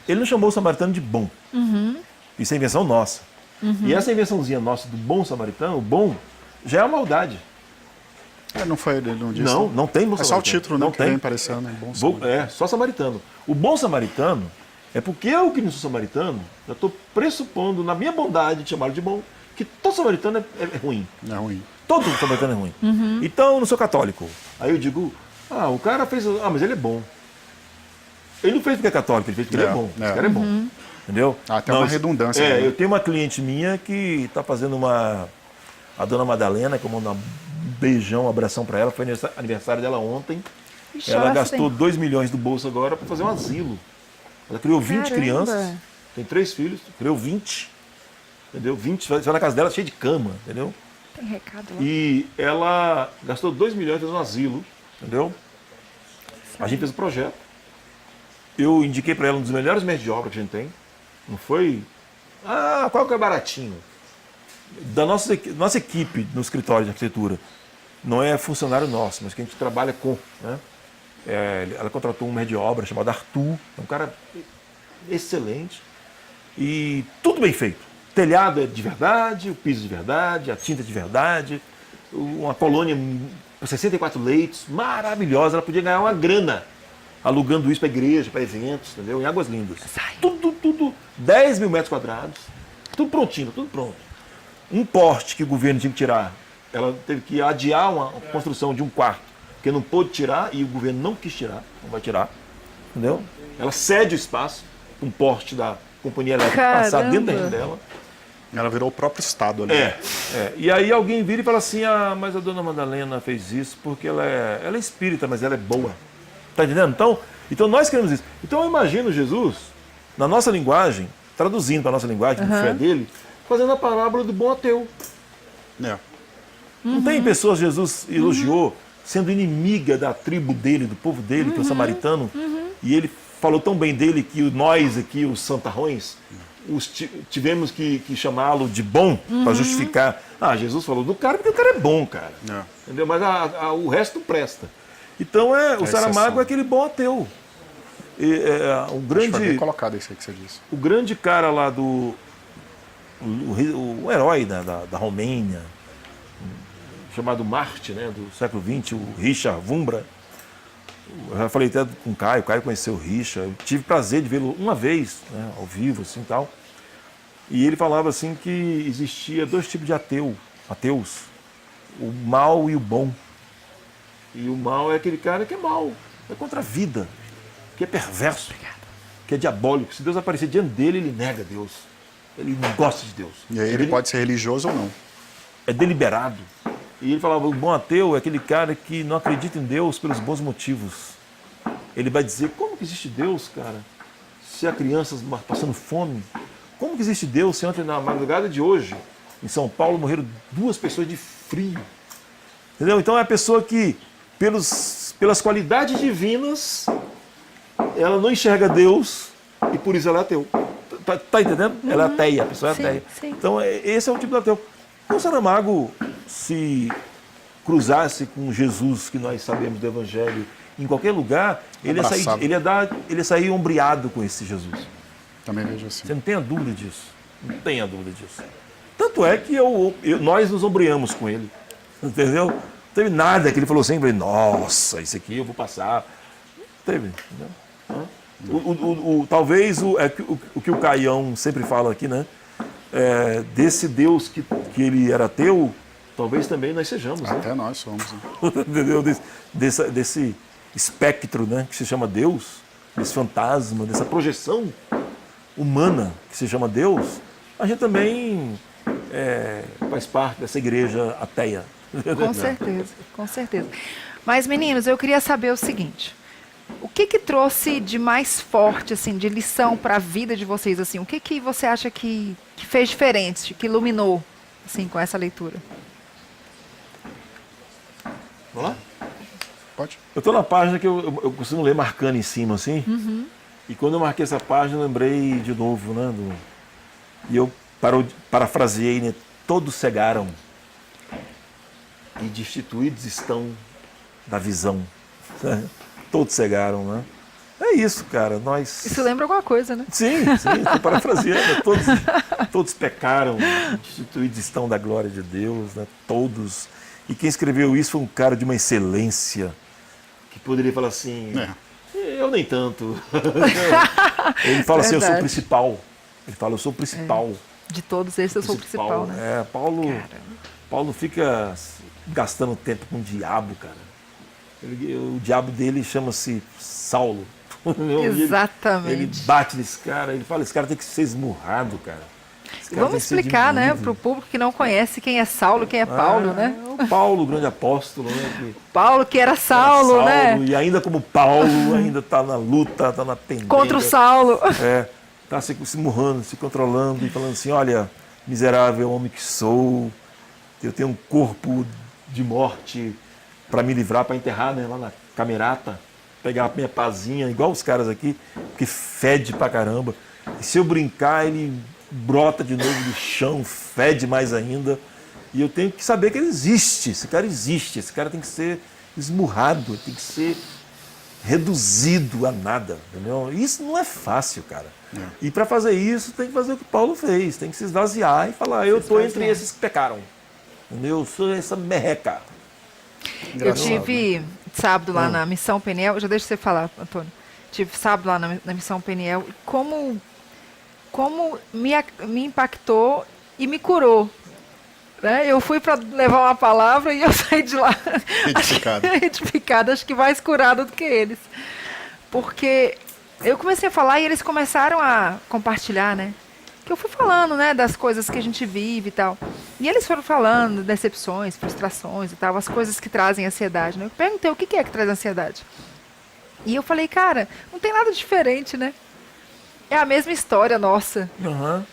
ele não chamou o samaritano de bom. Isso é invenção nossa. E essa invençãozinha nossa do bom samaritano, o bom, já é a maldade. Não foi, ele não disse. Não tem bom samaritano. É só o título, não que tem. vem aparecendo. Bom samaritano. Só samaritano. O bom samaritano é porque eu que não sou samaritano, eu estou pressupondo na minha bondade de chamá-lo de bom, que todo samaritano é ruim. É ruim. Todo samaritano é ruim. Então eu não sou católico. Aí eu digo, o cara fez. Mas ele é bom. Ele não fez porque é católico, ele fez porque ele é bom. Esse cara é bom. Entendeu? Tem uma redundância. Né? Eu tenho uma cliente minha que está fazendo a dona Madalena, que eu mando um beijão, um abração para ela. Foi aniversário dela ontem. Ela gastou 2 milhões do bolso agora para fazer um asilo. Ela criou 20 crianças, tem 3 filhos, criou 20. Entendeu? 20, vai na casa dela cheia de cama, entendeu? Tem recado lá. E ela gastou 2 milhões para fazer um asilo, entendeu? A gente fez o projeto. Eu indiquei para ela um dos melhores métodos de obra que a gente tem. Não foi, qual que é baratinho? Da nossa equipe no escritório de arquitetura. Não é funcionário nosso, mas que a gente trabalha com. Né? Ela contratou um médio de obra chamado Arthur, é um cara excelente. E tudo bem feito. O telhado é de verdade, o piso de verdade, a tinta é de verdade, uma colônia com 64 leitos, maravilhosa. Ela podia ganhar uma grana alugando isso para igreja, para eventos, entendeu? Em Águas Lindas. Tudo, 10 mil metros quadrados, tudo prontinho, tudo pronto. Um porte que o governo tinha que tirar, ela teve que adiar uma construção de um quarto, porque não pôde tirar e o governo não quis tirar, não vai tirar, entendeu? Ela cede o espaço, um porte da companhia elétrica passar dentro da rede dela. Ela virou o próprio Estado ali. E aí alguém vira e fala assim, mas a dona Madalena fez isso porque ela é espírita, mas ela é boa. Tá entendendo? Então nós queremos isso. Então eu imagino Jesus, na nossa linguagem, traduzindo para a nossa linguagem, de fé dele, fazendo a parábola do bom ateu. Não tem pessoas que Jesus elogiou sendo inimiga da tribo dele, do povo dele, que é o samaritano, e ele falou tão bem dele que nós aqui, os santarrões, tivemos que chamá-lo de bom para justificar. Jesus falou do cara porque o cara é bom, cara. Entendeu? Mas o resto não presta. Então o Saramago é aquele bom ateu. O grande, foi bem colocado isso aí que você disse. O grande cara lá o herói da Romênia, chamado Marte, né, do século XX, o Richard Wurmbrand. Eu já falei até com o Caio conheceu o Richard. Eu tive prazer de vê-lo uma vez, né, ao vivo, assim, tal. E ele falava assim que existia 2 tipos de ateus, o mal e o bom. E o mal é aquele cara que é mau, é contra a vida, que é perverso, que é diabólico. Se Deus aparecer diante dele, ele nega Deus. Ele não gosta de Deus. E aí ele pode ser religioso ou não. É deliberado. E ele falava, o bom ateu é aquele cara que não acredita em Deus pelos bons motivos. Ele vai dizer, como que existe Deus, cara? Se há crianças passando fome, como que existe Deus se ontem na madrugada de hoje, em São Paulo, morreram 2 pessoas de frio? Entendeu? Então é a pessoa que, pelas qualidades divinas, ela não enxerga Deus e por isso ela é ateu. Tá entendendo? Ela é ateia, a pessoa é ateia. Sim. Então esse é o tipo de ateu. Então o Saramago, se cruzasse com Jesus, que nós sabemos do Evangelho, em qualquer lugar, ele ia sair ombreado com esse Jesus. Também vejo assim. Você não tenha dúvida disso. Não tenha dúvida disso. Tanto é que nós nos ombreamos com ele. Entendeu? Não teve nada que ele falou sempre, nossa, isso aqui eu vou passar. Não teve. Entendeu? Talvez o que o Caião sempre fala aqui, né? Desse Deus que ele era ateu, talvez também nós sejamos. Até né? nós somos. Né? Entendeu? Desse espectro, né, que se chama Deus, desse fantasma, dessa projeção humana que se chama Deus, a gente também faz parte dessa igreja ateia. Com certeza, com certeza. Mas, meninos, eu queria saber o seguinte. O que trouxe de mais forte, assim, de lição para a vida de vocês? Assim? O que você acha que fez diferente, que iluminou, assim, com essa leitura? Vamos lá? Pode? Eu estou na página que eu costumo ler marcando em cima, assim. Uhum. E quando eu marquei essa página, eu lembrei de novo, né? E eu parafraseei, né? Todos cegaram e destituídos estão da visão. Né? Todos cegaram, né? É isso, cara. Isso lembra alguma coisa, né? Sim, estou parafraseando. Todos pecaram, destituídos estão da glória de Deus, né? Todos. E quem escreveu isso foi um cara de uma excelência, que poderia falar assim, eu nem tanto. Ele fala assim, eu sou o principal. Ele fala, eu sou o principal. De todos esses, eu sou o principal, né? Paulo fica gastando tempo com o diabo, cara. O diabo dele chama-se Saulo. Exatamente. Ele bate nesse cara, ele fala, esse cara tem que ser esmurrado, cara. Vamos explicar, né, para o público que não conhece quem é Saulo, quem é Paulo, né? O Paulo, o grande apóstolo, né? Paulo que era Saulo, né? E ainda como Paulo, ainda está na luta, está na pendência. Contra o Saulo. Está se esmurrando, se controlando e falando assim, olha, miserável homem que sou, eu tenho um corpo de morte para me livrar, para enterrar, né, lá na camerata, pegar a minha pazinha, igual os caras aqui, que fede pra caramba. E se eu brincar, ele brota de novo do chão, fede mais ainda. E eu tenho que saber que ele existe, esse cara tem que ser esmurrado, tem que ser reduzido a nada, entendeu? Isso não é fácil, cara. E para fazer isso, tem que fazer o que Paulo fez, tem que se esvaziar e falar, eu estou entre esses que pecaram, entendeu? Eu sou essa merreca. Eu tive sábado lá na Missão Peniel, já deixa você falar, Antônio. Tive sábado lá na Missão Peniel, como me impactou e me curou. Né? Eu fui para levar uma palavra e eu saí de lá edificada, acho que mais curada do que eles. Porque eu comecei a falar e eles começaram a compartilhar, né? Que eu fui falando, né, das coisas que a gente vive e tal. E eles foram falando decepções, frustrações e tal, as coisas que trazem ansiedade, né? Eu perguntei o que é que traz ansiedade. E eu falei, cara, não tem nada diferente, né? É a mesma história nossa. Uhum.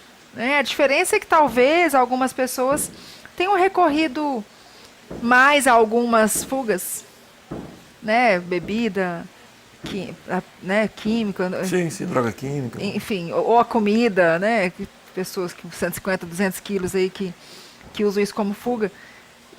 A diferença é que talvez algumas pessoas tenham recorrido mais a algumas fugas, né? Bebida, química. Sim, droga química. Enfim, ou a comida, né? Pessoas que 150, 200 quilos aí que usam isso como fuga.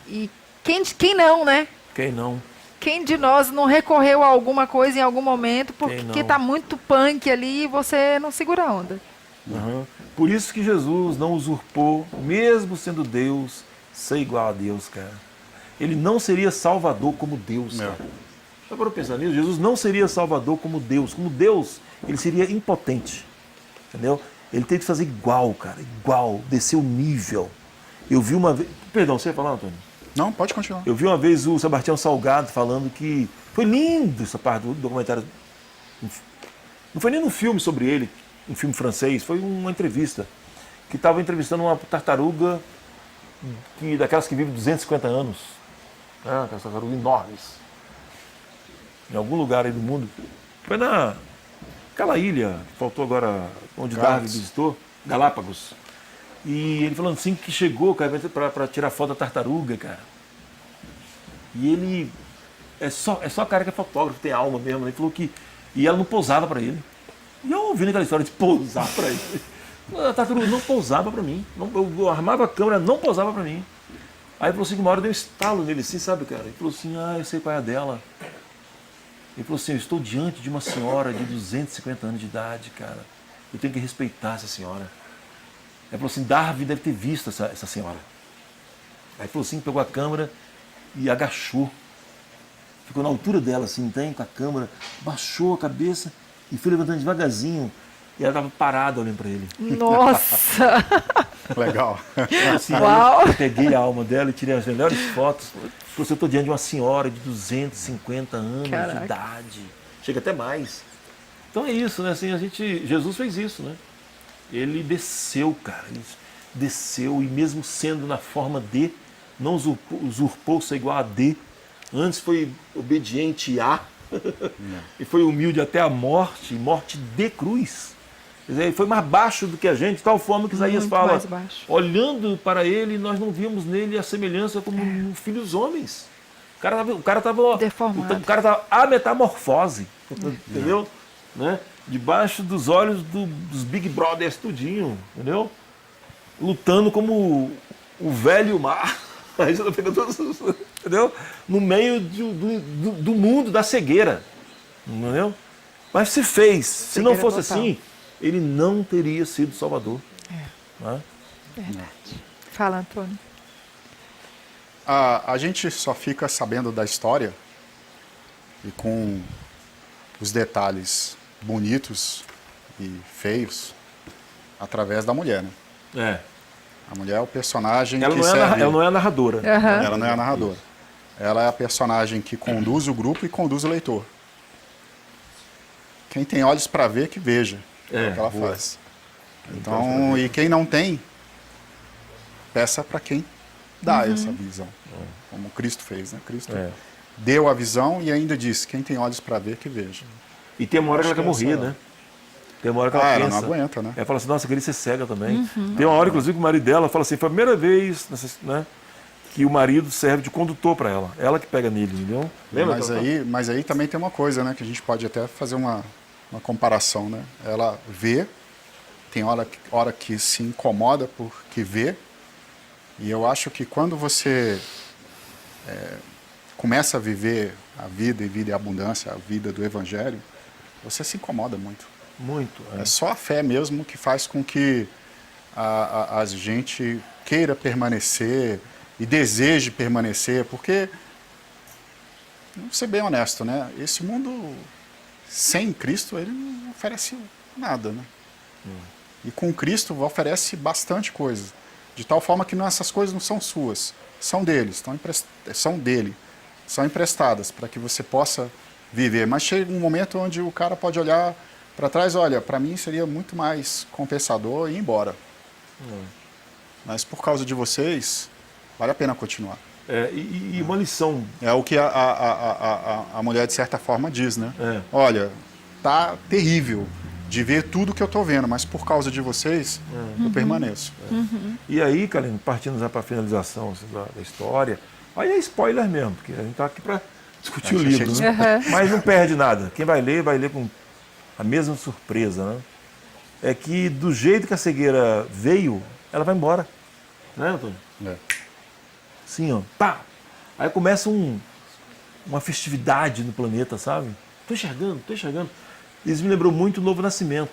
E quem não, né? Quem não? Quem de nós não recorreu a alguma coisa em algum momento porque está muito punk ali e você não segura a onda? Uhum. Por isso que Jesus não usurpou, mesmo sendo Deus, ser igual a Deus, cara. Ele não seria salvador como Deus, cara. Já parou pensar nisso? Jesus não seria salvador como Deus. Como Deus, ele seria impotente. Entendeu? Ele teve que fazer igual, cara. Igual, descer o nível. Eu vi uma vez... Perdão, você ia falar, Antônio? Não, pode continuar. Eu vi uma vez o Sebastião Salgado falando que... Foi lindo essa parte do documentário. Não foi nem um filme sobre ele, um filme francês. Foi uma entrevista. Que estava entrevistando uma tartaruga daquelas que vive 250 anos. né? Aquelas tartarugas enormes. Em algum lugar aí do mundo. Foi naquela ilha, faltou agora, onde Darwin visitou, Galápagos. E ele falando assim que chegou, cara, para tirar foto da tartaruga, cara. E ele é só cara que é fotógrafo, tem alma mesmo. Né? Ele falou que. E ela não pousava para ele. E eu ouvindo aquela história de pousar para ele. A tartaruga não pousava para mim. Eu armava a câmera, não pousava para mim. Aí ele falou assim que uma hora deu um estalo nele, assim, sabe, cara? Ele falou assim, eu sei qual é a dela. Ele falou assim, eu estou diante de uma senhora de 250 anos de idade, cara. Eu tenho que respeitar essa senhora. Ele falou assim, Darwin deve ter visto essa senhora. Aí falou assim, pegou a câmera e agachou. Ficou na altura dela, assim, com a câmera, baixou a cabeça e foi levantando devagarzinho. E ela estava parada olhando para ele. Nossa! Legal. Assim, Uau! eu peguei a alma dela e tirei as melhores fotos. Falei, eu estou diante de uma senhora de 250 anos Caraca. de idade. Chega até mais. Então é isso, né? Assim, Jesus fez isso, né? Ele desceu, cara. Ele desceu e mesmo sendo na forma de, não usurpou ser igual a D. Antes foi obediente a e foi humilde até a morte de cruz. Quer dizer, ele foi mais baixo do que a gente, de tal forma que Isaías Muito fala, mais baixo. olhando para ele, nós não vimos nele a semelhança como um filho dos homens. O cara estava Deformado. o cara tava a metamorfose, entendeu? Né? Debaixo dos olhos dos Big Brothers tudinho, entendeu? Lutando como o velho mar. Aí você tá pegando todos os, entendeu? No meio do mundo da cegueira, entendeu? Mas se fez. Se não fosse total. assim, ele não teria sido Salvador. Né? Verdade. Fala, Antônio. A gente só fica sabendo da história e com os detalhes bonitos e feios através da mulher, né? É. A mulher é o personagem Ela que não serve... ela não é a narradora. Aham. Ela não é a narradora. Ela é a personagem que conduz o grupo e conduz o leitor. Quem tem olhos para ver, que veja. É o que ela boa. faz. Então, e quem não tem, peça para quem dá essa visão. Como Cristo fez, né? Cristo É. deu a visão e ainda disse, quem tem olhos para ver, que veja. E tem uma hora que ela quer Acho que morrer, essa- né? Tem uma hora que ela Ela pensa. não aguenta, né? Ela fala assim, nossa, eu queria ser cega também. Tem uma hora, inclusive, que o marido dela fala assim, foi a primeira vez, né, que o marido serve de condutor para ela. Ela que pega nele, entendeu? Lembra? Mas aí também tem uma coisa, né? Que a gente pode até fazer uma comparação, né? Ela vê, tem hora que se incomoda porque vê. E eu acho que quando você começa a viver a vida e abundância, a vida do Evangelho, você se incomoda muito. Muito. É só a fé mesmo que faz com que a gente queira permanecer e deseje permanecer, porque, vamos ser bem honesto, né? Esse mundo sem Cristo, ele não oferece nada, né? E com Cristo oferece bastante coisa, de tal forma que essas coisas não são suas, são deles, são dele, são emprestadas para que você possa viver. Mas chega um momento onde o cara pode olhar para trás, olha, para mim seria muito mais compensador ir embora. Mas por causa de vocês, vale a pena continuar. E uma lição. É o que a mulher, de certa forma, diz, né? É. Olha, tá terrível de ver tudo que eu tô vendo, mas por causa de vocês, eu permaneço. E aí, Kalene, partindo já para a finalização assim, da história, aí é spoiler mesmo, porque a gente está aqui para discutir o Achei livro, cheio de né? Mas não perde nada. Quem vai ler com a mesma surpresa, né? É que do jeito que a cegueira veio, ela vai embora. Né, Antônio? É. Sim, ó. Pá! Aí começa uma festividade no planeta, sabe? Tô enxergando. Isso me lembrou muito o Novo Nascimento.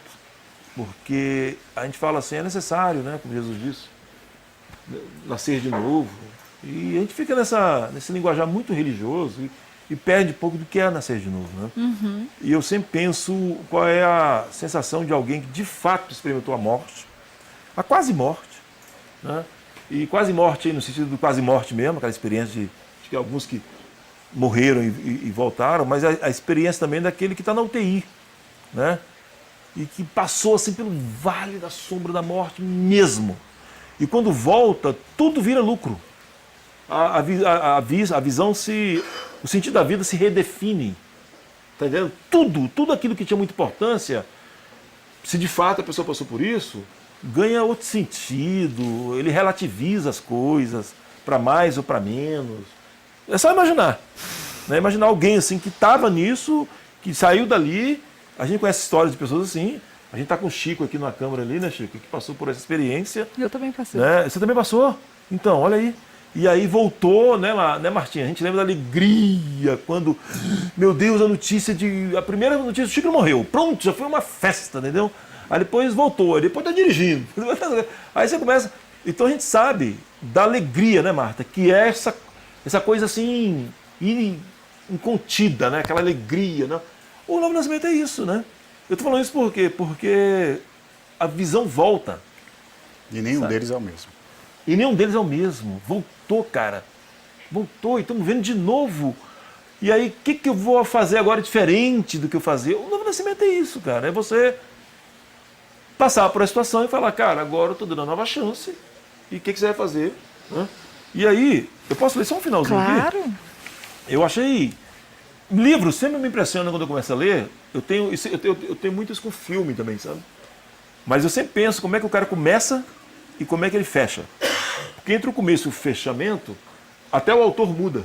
Porque a gente fala assim, é necessário, né? Como Jesus disse, nascer de novo. E a gente fica nesse linguajar muito religioso e perde um pouco do que é nascer de novo, né? E eu sempre penso qual é a sensação de alguém que de fato experimentou a morte, a quase morte, né? E quase morte aí no sentido do quase morte mesmo, aquela experiência de que alguns que morreram e voltaram, mas a experiência também daquele que está na UTI, né? E que passou assim pelo vale da sombra da morte mesmo. E quando volta, tudo vira lucro. a visão o sentido da vida se redefine. Tá entendendo? Tudo aquilo que tinha muita importância, se de fato a pessoa passou por isso, ganha outro sentido, ele relativiza as coisas, para mais ou para menos. É só imaginar. Né? Imaginar alguém assim que estava nisso, que saiu dali. A gente conhece histórias de pessoas assim. A gente está com o Chico aqui na câmera ali, né, Chico? Que passou por essa experiência. Eu também passei. Né? Você também passou? Então, olha aí. E aí voltou, né, Martinha? A gente lembra da alegria quando, meu Deus, a primeira notícia, o Chico morreu. Pronto, já foi uma festa, entendeu? Aí depois voltou, aí depois tá dirigindo. Aí você começa... Então a gente sabe da alegria, né, Marta? Que é essa coisa assim, incontida, né? Aquela alegria, né? O novo nascimento é isso, né? Eu tô falando isso por quê? Porque a visão volta. E nenhum deles é o mesmo. E nenhum deles é o mesmo. Voltou, cara. Voltou e estamos vendo de novo. E aí, o que eu vou fazer agora diferente do que eu fazia? O novo nascimento é isso, cara. É você passar por a situação e falar, cara, agora eu estou dando uma nova chance. E o que você vai fazer? Né? E aí, eu posso ler só um finalzinho aqui? Claro. Eu achei... Livros sempre me impressionam quando eu começo a ler. Eu tenho muito isso com filme também, sabe? Mas eu sempre penso como é que o cara começa e como é que ele fecha. Porque entre o começo e o fechamento, até o autor muda.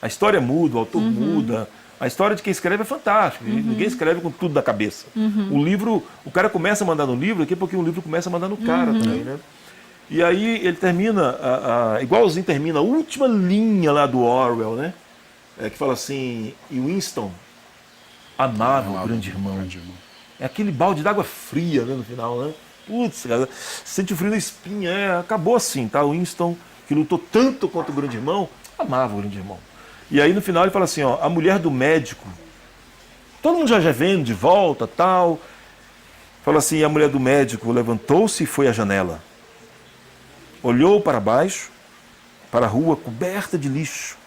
A história muda, o autor muda. A história de quem escreve é fantástica. Ninguém escreve com tudo da cabeça. O livro, o cara começa a mandar no livro aqui porque o livro começa a mandar no cara também, né? E aí ele termina, igualzinho termina a última linha lá do Orwell, né? Que fala assim, e Winston amava o grande irmão. É aquele balde d'água fria, né, no final, né? Putz, cara, sente o frio na espinha, acabou assim, tá? O Winston, que lutou tanto contra o grande irmão, amava o grande irmão. E aí no final ele fala assim, ó, a mulher do médico, todo mundo já vendo de volta, tal, fala assim, a mulher do médico levantou-se e foi à janela. Olhou para baixo, para a rua coberta de lixo,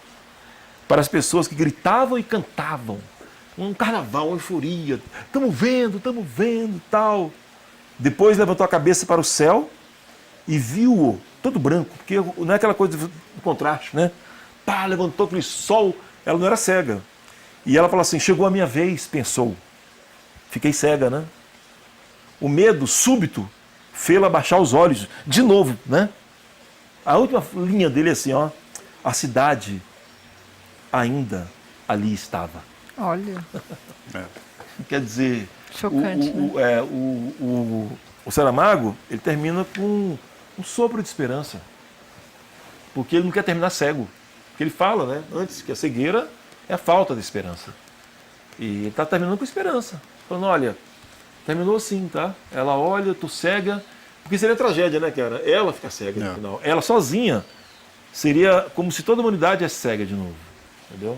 para as pessoas que gritavam e cantavam, um carnaval, uma euforia, estamos vendo, tal. Depois levantou a cabeça para o céu e viu-o todo branco, porque não é aquela coisa do contraste, né? Pá, levantou aquele sol, ela não era cega. E ela fala assim, chegou a minha vez, pensou. Fiquei cega, né? O medo súbito fê-la baixar os olhos, de novo, né? A última linha dele é assim, ó, a cidade ainda ali estava. Olha. Quer dizer, Chocante, o Saramago, ele termina com um sopro de esperança. Porque ele não quer terminar cego. Porque ele fala, né, antes, que a cegueira é a falta de esperança. E ele está terminando com esperança. Falando, olha, terminou assim, tá? Ela olha, tô cega. Porque seria tragédia, né, cara? Ela fica cega no final. Ela sozinha seria como se toda a humanidade é cega de novo. Entendeu?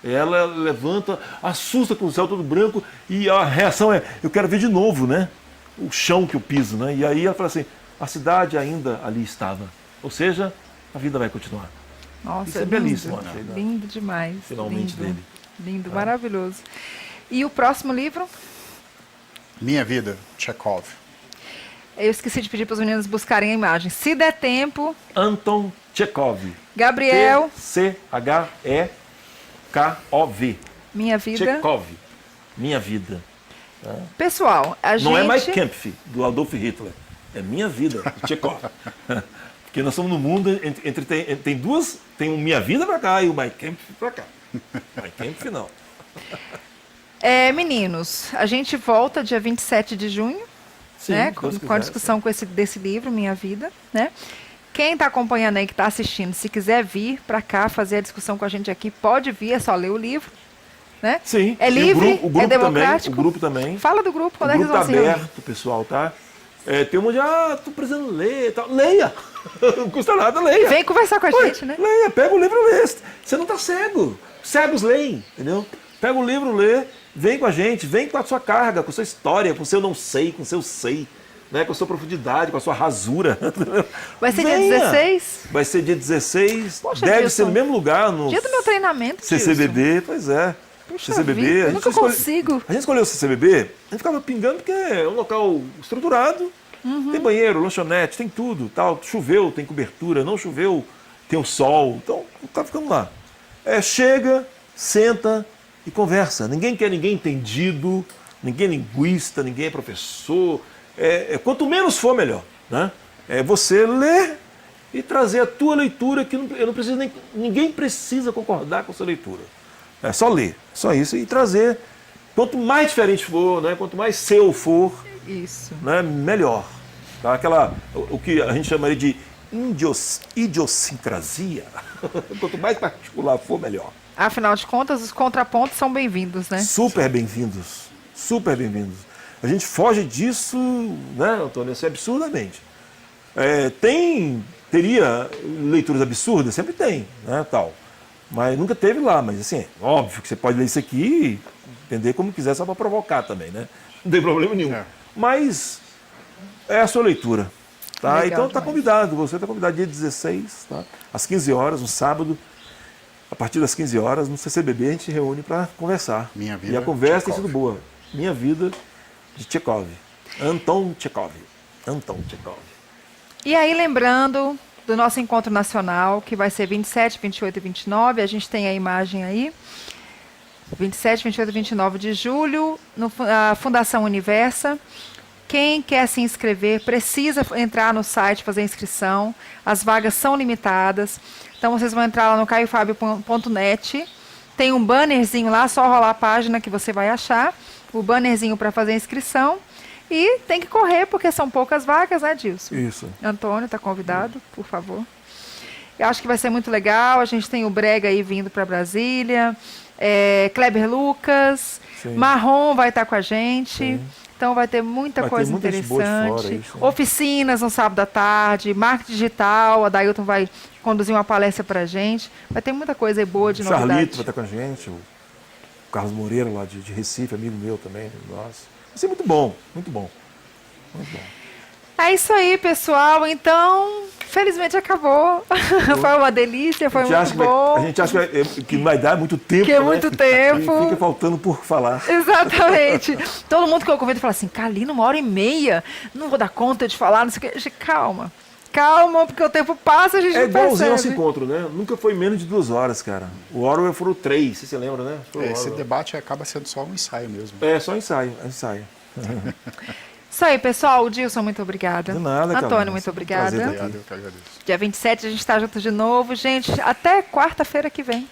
Ela levanta, assusta com o céu todo branco e a reação é, eu quero ver de novo, né? O chão que eu piso, né? E aí ela fala assim, a cidade ainda ali estava. Ou seja, a vida vai continuar. Nossa, isso é belíssimo, achei. Lindo demais. Finalmente lindo, dele. Lindo, maravilhoso. E o próximo livro? Minha Vida, Chekhov. Eu esqueci de pedir para os meninos buscarem a imagem. Se der tempo. Anton Chekhov. Gabriel. Chekhov. Minha Vida. Chekhov. Minha Vida. Pessoal, a gente... Não é Mein Kampf, do Adolf Hitler. É Minha Vida, do Chekhov. Porque nós estamos no mundo, tem duas... Tem o Minha Vida para cá e o Mein Kampf para cá. Mein Kampf não. Meninos, a gente volta dia 27 de junho. Sim, né? Com a discussão desse livro, Minha Vida, né? Quem está acompanhando aí, que está assistindo, se quiser vir para cá fazer a discussão com a gente aqui, pode vir, é só ler o livro, né? Sim. É livre, o grupo é democrático. Também, o grupo também. Fala do grupo, quando é que eles vão se reunir. O grupo reunir? tá aberto, pessoal, tá? Tem um monte de, tô precisando ler, tal. Leia! Não custa nada, leia. Vem conversar com a gente, né? Leia, pega o livro e lê. Você não tá cego. Cegos leem, entendeu? Pega o livro, lê, vem com a gente, vem com a sua carga, com a sua história, com o seu não sei, com o seu sei. Né, com a sua profundidade, com a sua rasura. Vai ser dia 16? Vai ser dia 16. Poxa, deve Dilson, ser no mesmo lugar. No dia do meu treinamento, CCBB, pois é. Puxa CCBB. vida, eu nunca consigo. A gente escolheu o CCBB, a gente ficava pingando porque é um local estruturado. Tem banheiro, lanchonete, tem tudo. Tal. Choveu, tem cobertura. Não choveu, tem o sol, então tá ficando lá. Chega, senta e conversa. Ninguém quer ninguém entendido, ninguém é linguista, ninguém é professor. Quanto menos for, melhor. Né? É você ler e trazer a tua leitura, que eu não preciso ninguém precisa concordar com a sua leitura. É só ler, só isso, e trazer. Quanto mais diferente for, né? Quanto mais seu for, Isso. né? Melhor. Tá? O que a gente chamaria de idiosincrasia. Quanto mais particular for, melhor. Afinal de contas, os contrapontos são bem-vindos, né? Super bem-vindos. Super bem-vindos. A gente foge disso, né, Antônio? Isso é absurdamente. Teria leituras absurdas? Sempre tem, né, tal. Mas nunca teve lá. Mas, assim, é óbvio que você pode ler isso aqui e entender como quiser, só para provocar também, né? Não tem problema nenhum. Mas é a sua leitura. Tá? Legal Então está demais. convidado, você está convidado dia 16, tá? Às 15 horas, no sábado. A partir das 15 horas, no CCBB, a gente se reúne para conversar. Minha Vida, E a conversa tem Tchekov. sido boa. Minha Vida, de Tchekov. Anton Tchekov. Anton Tchekov. E aí, lembrando do nosso encontro nacional, que vai ser 27, 28 e 29, a gente tem a imagem aí. 27, 28 e 29 de julho, na Fundação Universa. Quem quer se inscrever precisa entrar no site, fazer a inscrição. As vagas são limitadas. Então, vocês vão entrar lá no caiofabio.net. Tem um bannerzinho lá, só rolar a página que você vai achar. O bannerzinho para fazer a inscrição. E tem que correr, porque são poucas vagas, né, Dilson? Isso. Antônio está convidado, por favor. Eu acho que vai ser muito legal. A gente tem o Brega aí vindo para Brasília. Kleber Lucas. Sim. Marrom vai estar com a gente. Sim. Então vai ter muita Vai ter coisa muita gente boa de interessante. fora, isso, né? Oficinas no sábado à tarde, marketing digital. A Dailton vai conduzir uma palestra para a gente. Vai ter muita coisa aí boa de O novidade. Charlito vai estar com a gente, o Carlos Moreira, lá de Recife, amigo meu também. Nossa. Vai ser muito bom, muito bom. Muito bom. É isso aí, pessoal. Então, felizmente acabou. Foi uma delícia, foi muito bom. A gente acha que não vai dar muito tempo. Que é né? muito tempo. E fica faltando por falar. Exatamente. Todo mundo que eu convido fala assim, Kalina, 1h30, não vou dar conta de falar, não sei o quê. Gente, calma. Calma, porque o tempo passa e a gente É não igualzinho nosso percebe. encontro, né? Nunca foi menos de 2 horas, cara. O Orwell foram 3, você lembra, né? Foi o Esse Orwell. debate acaba sendo só um ensaio mesmo. Só ensaio. Isso aí, pessoal. O Dilson, muito obrigada. De nada, Antônio, Kalina. muito Sempre um obrigada. prazer estar Obrigado, eu que agradeço. Dia 27 a gente está junto de novo. Gente, até quarta-feira que vem.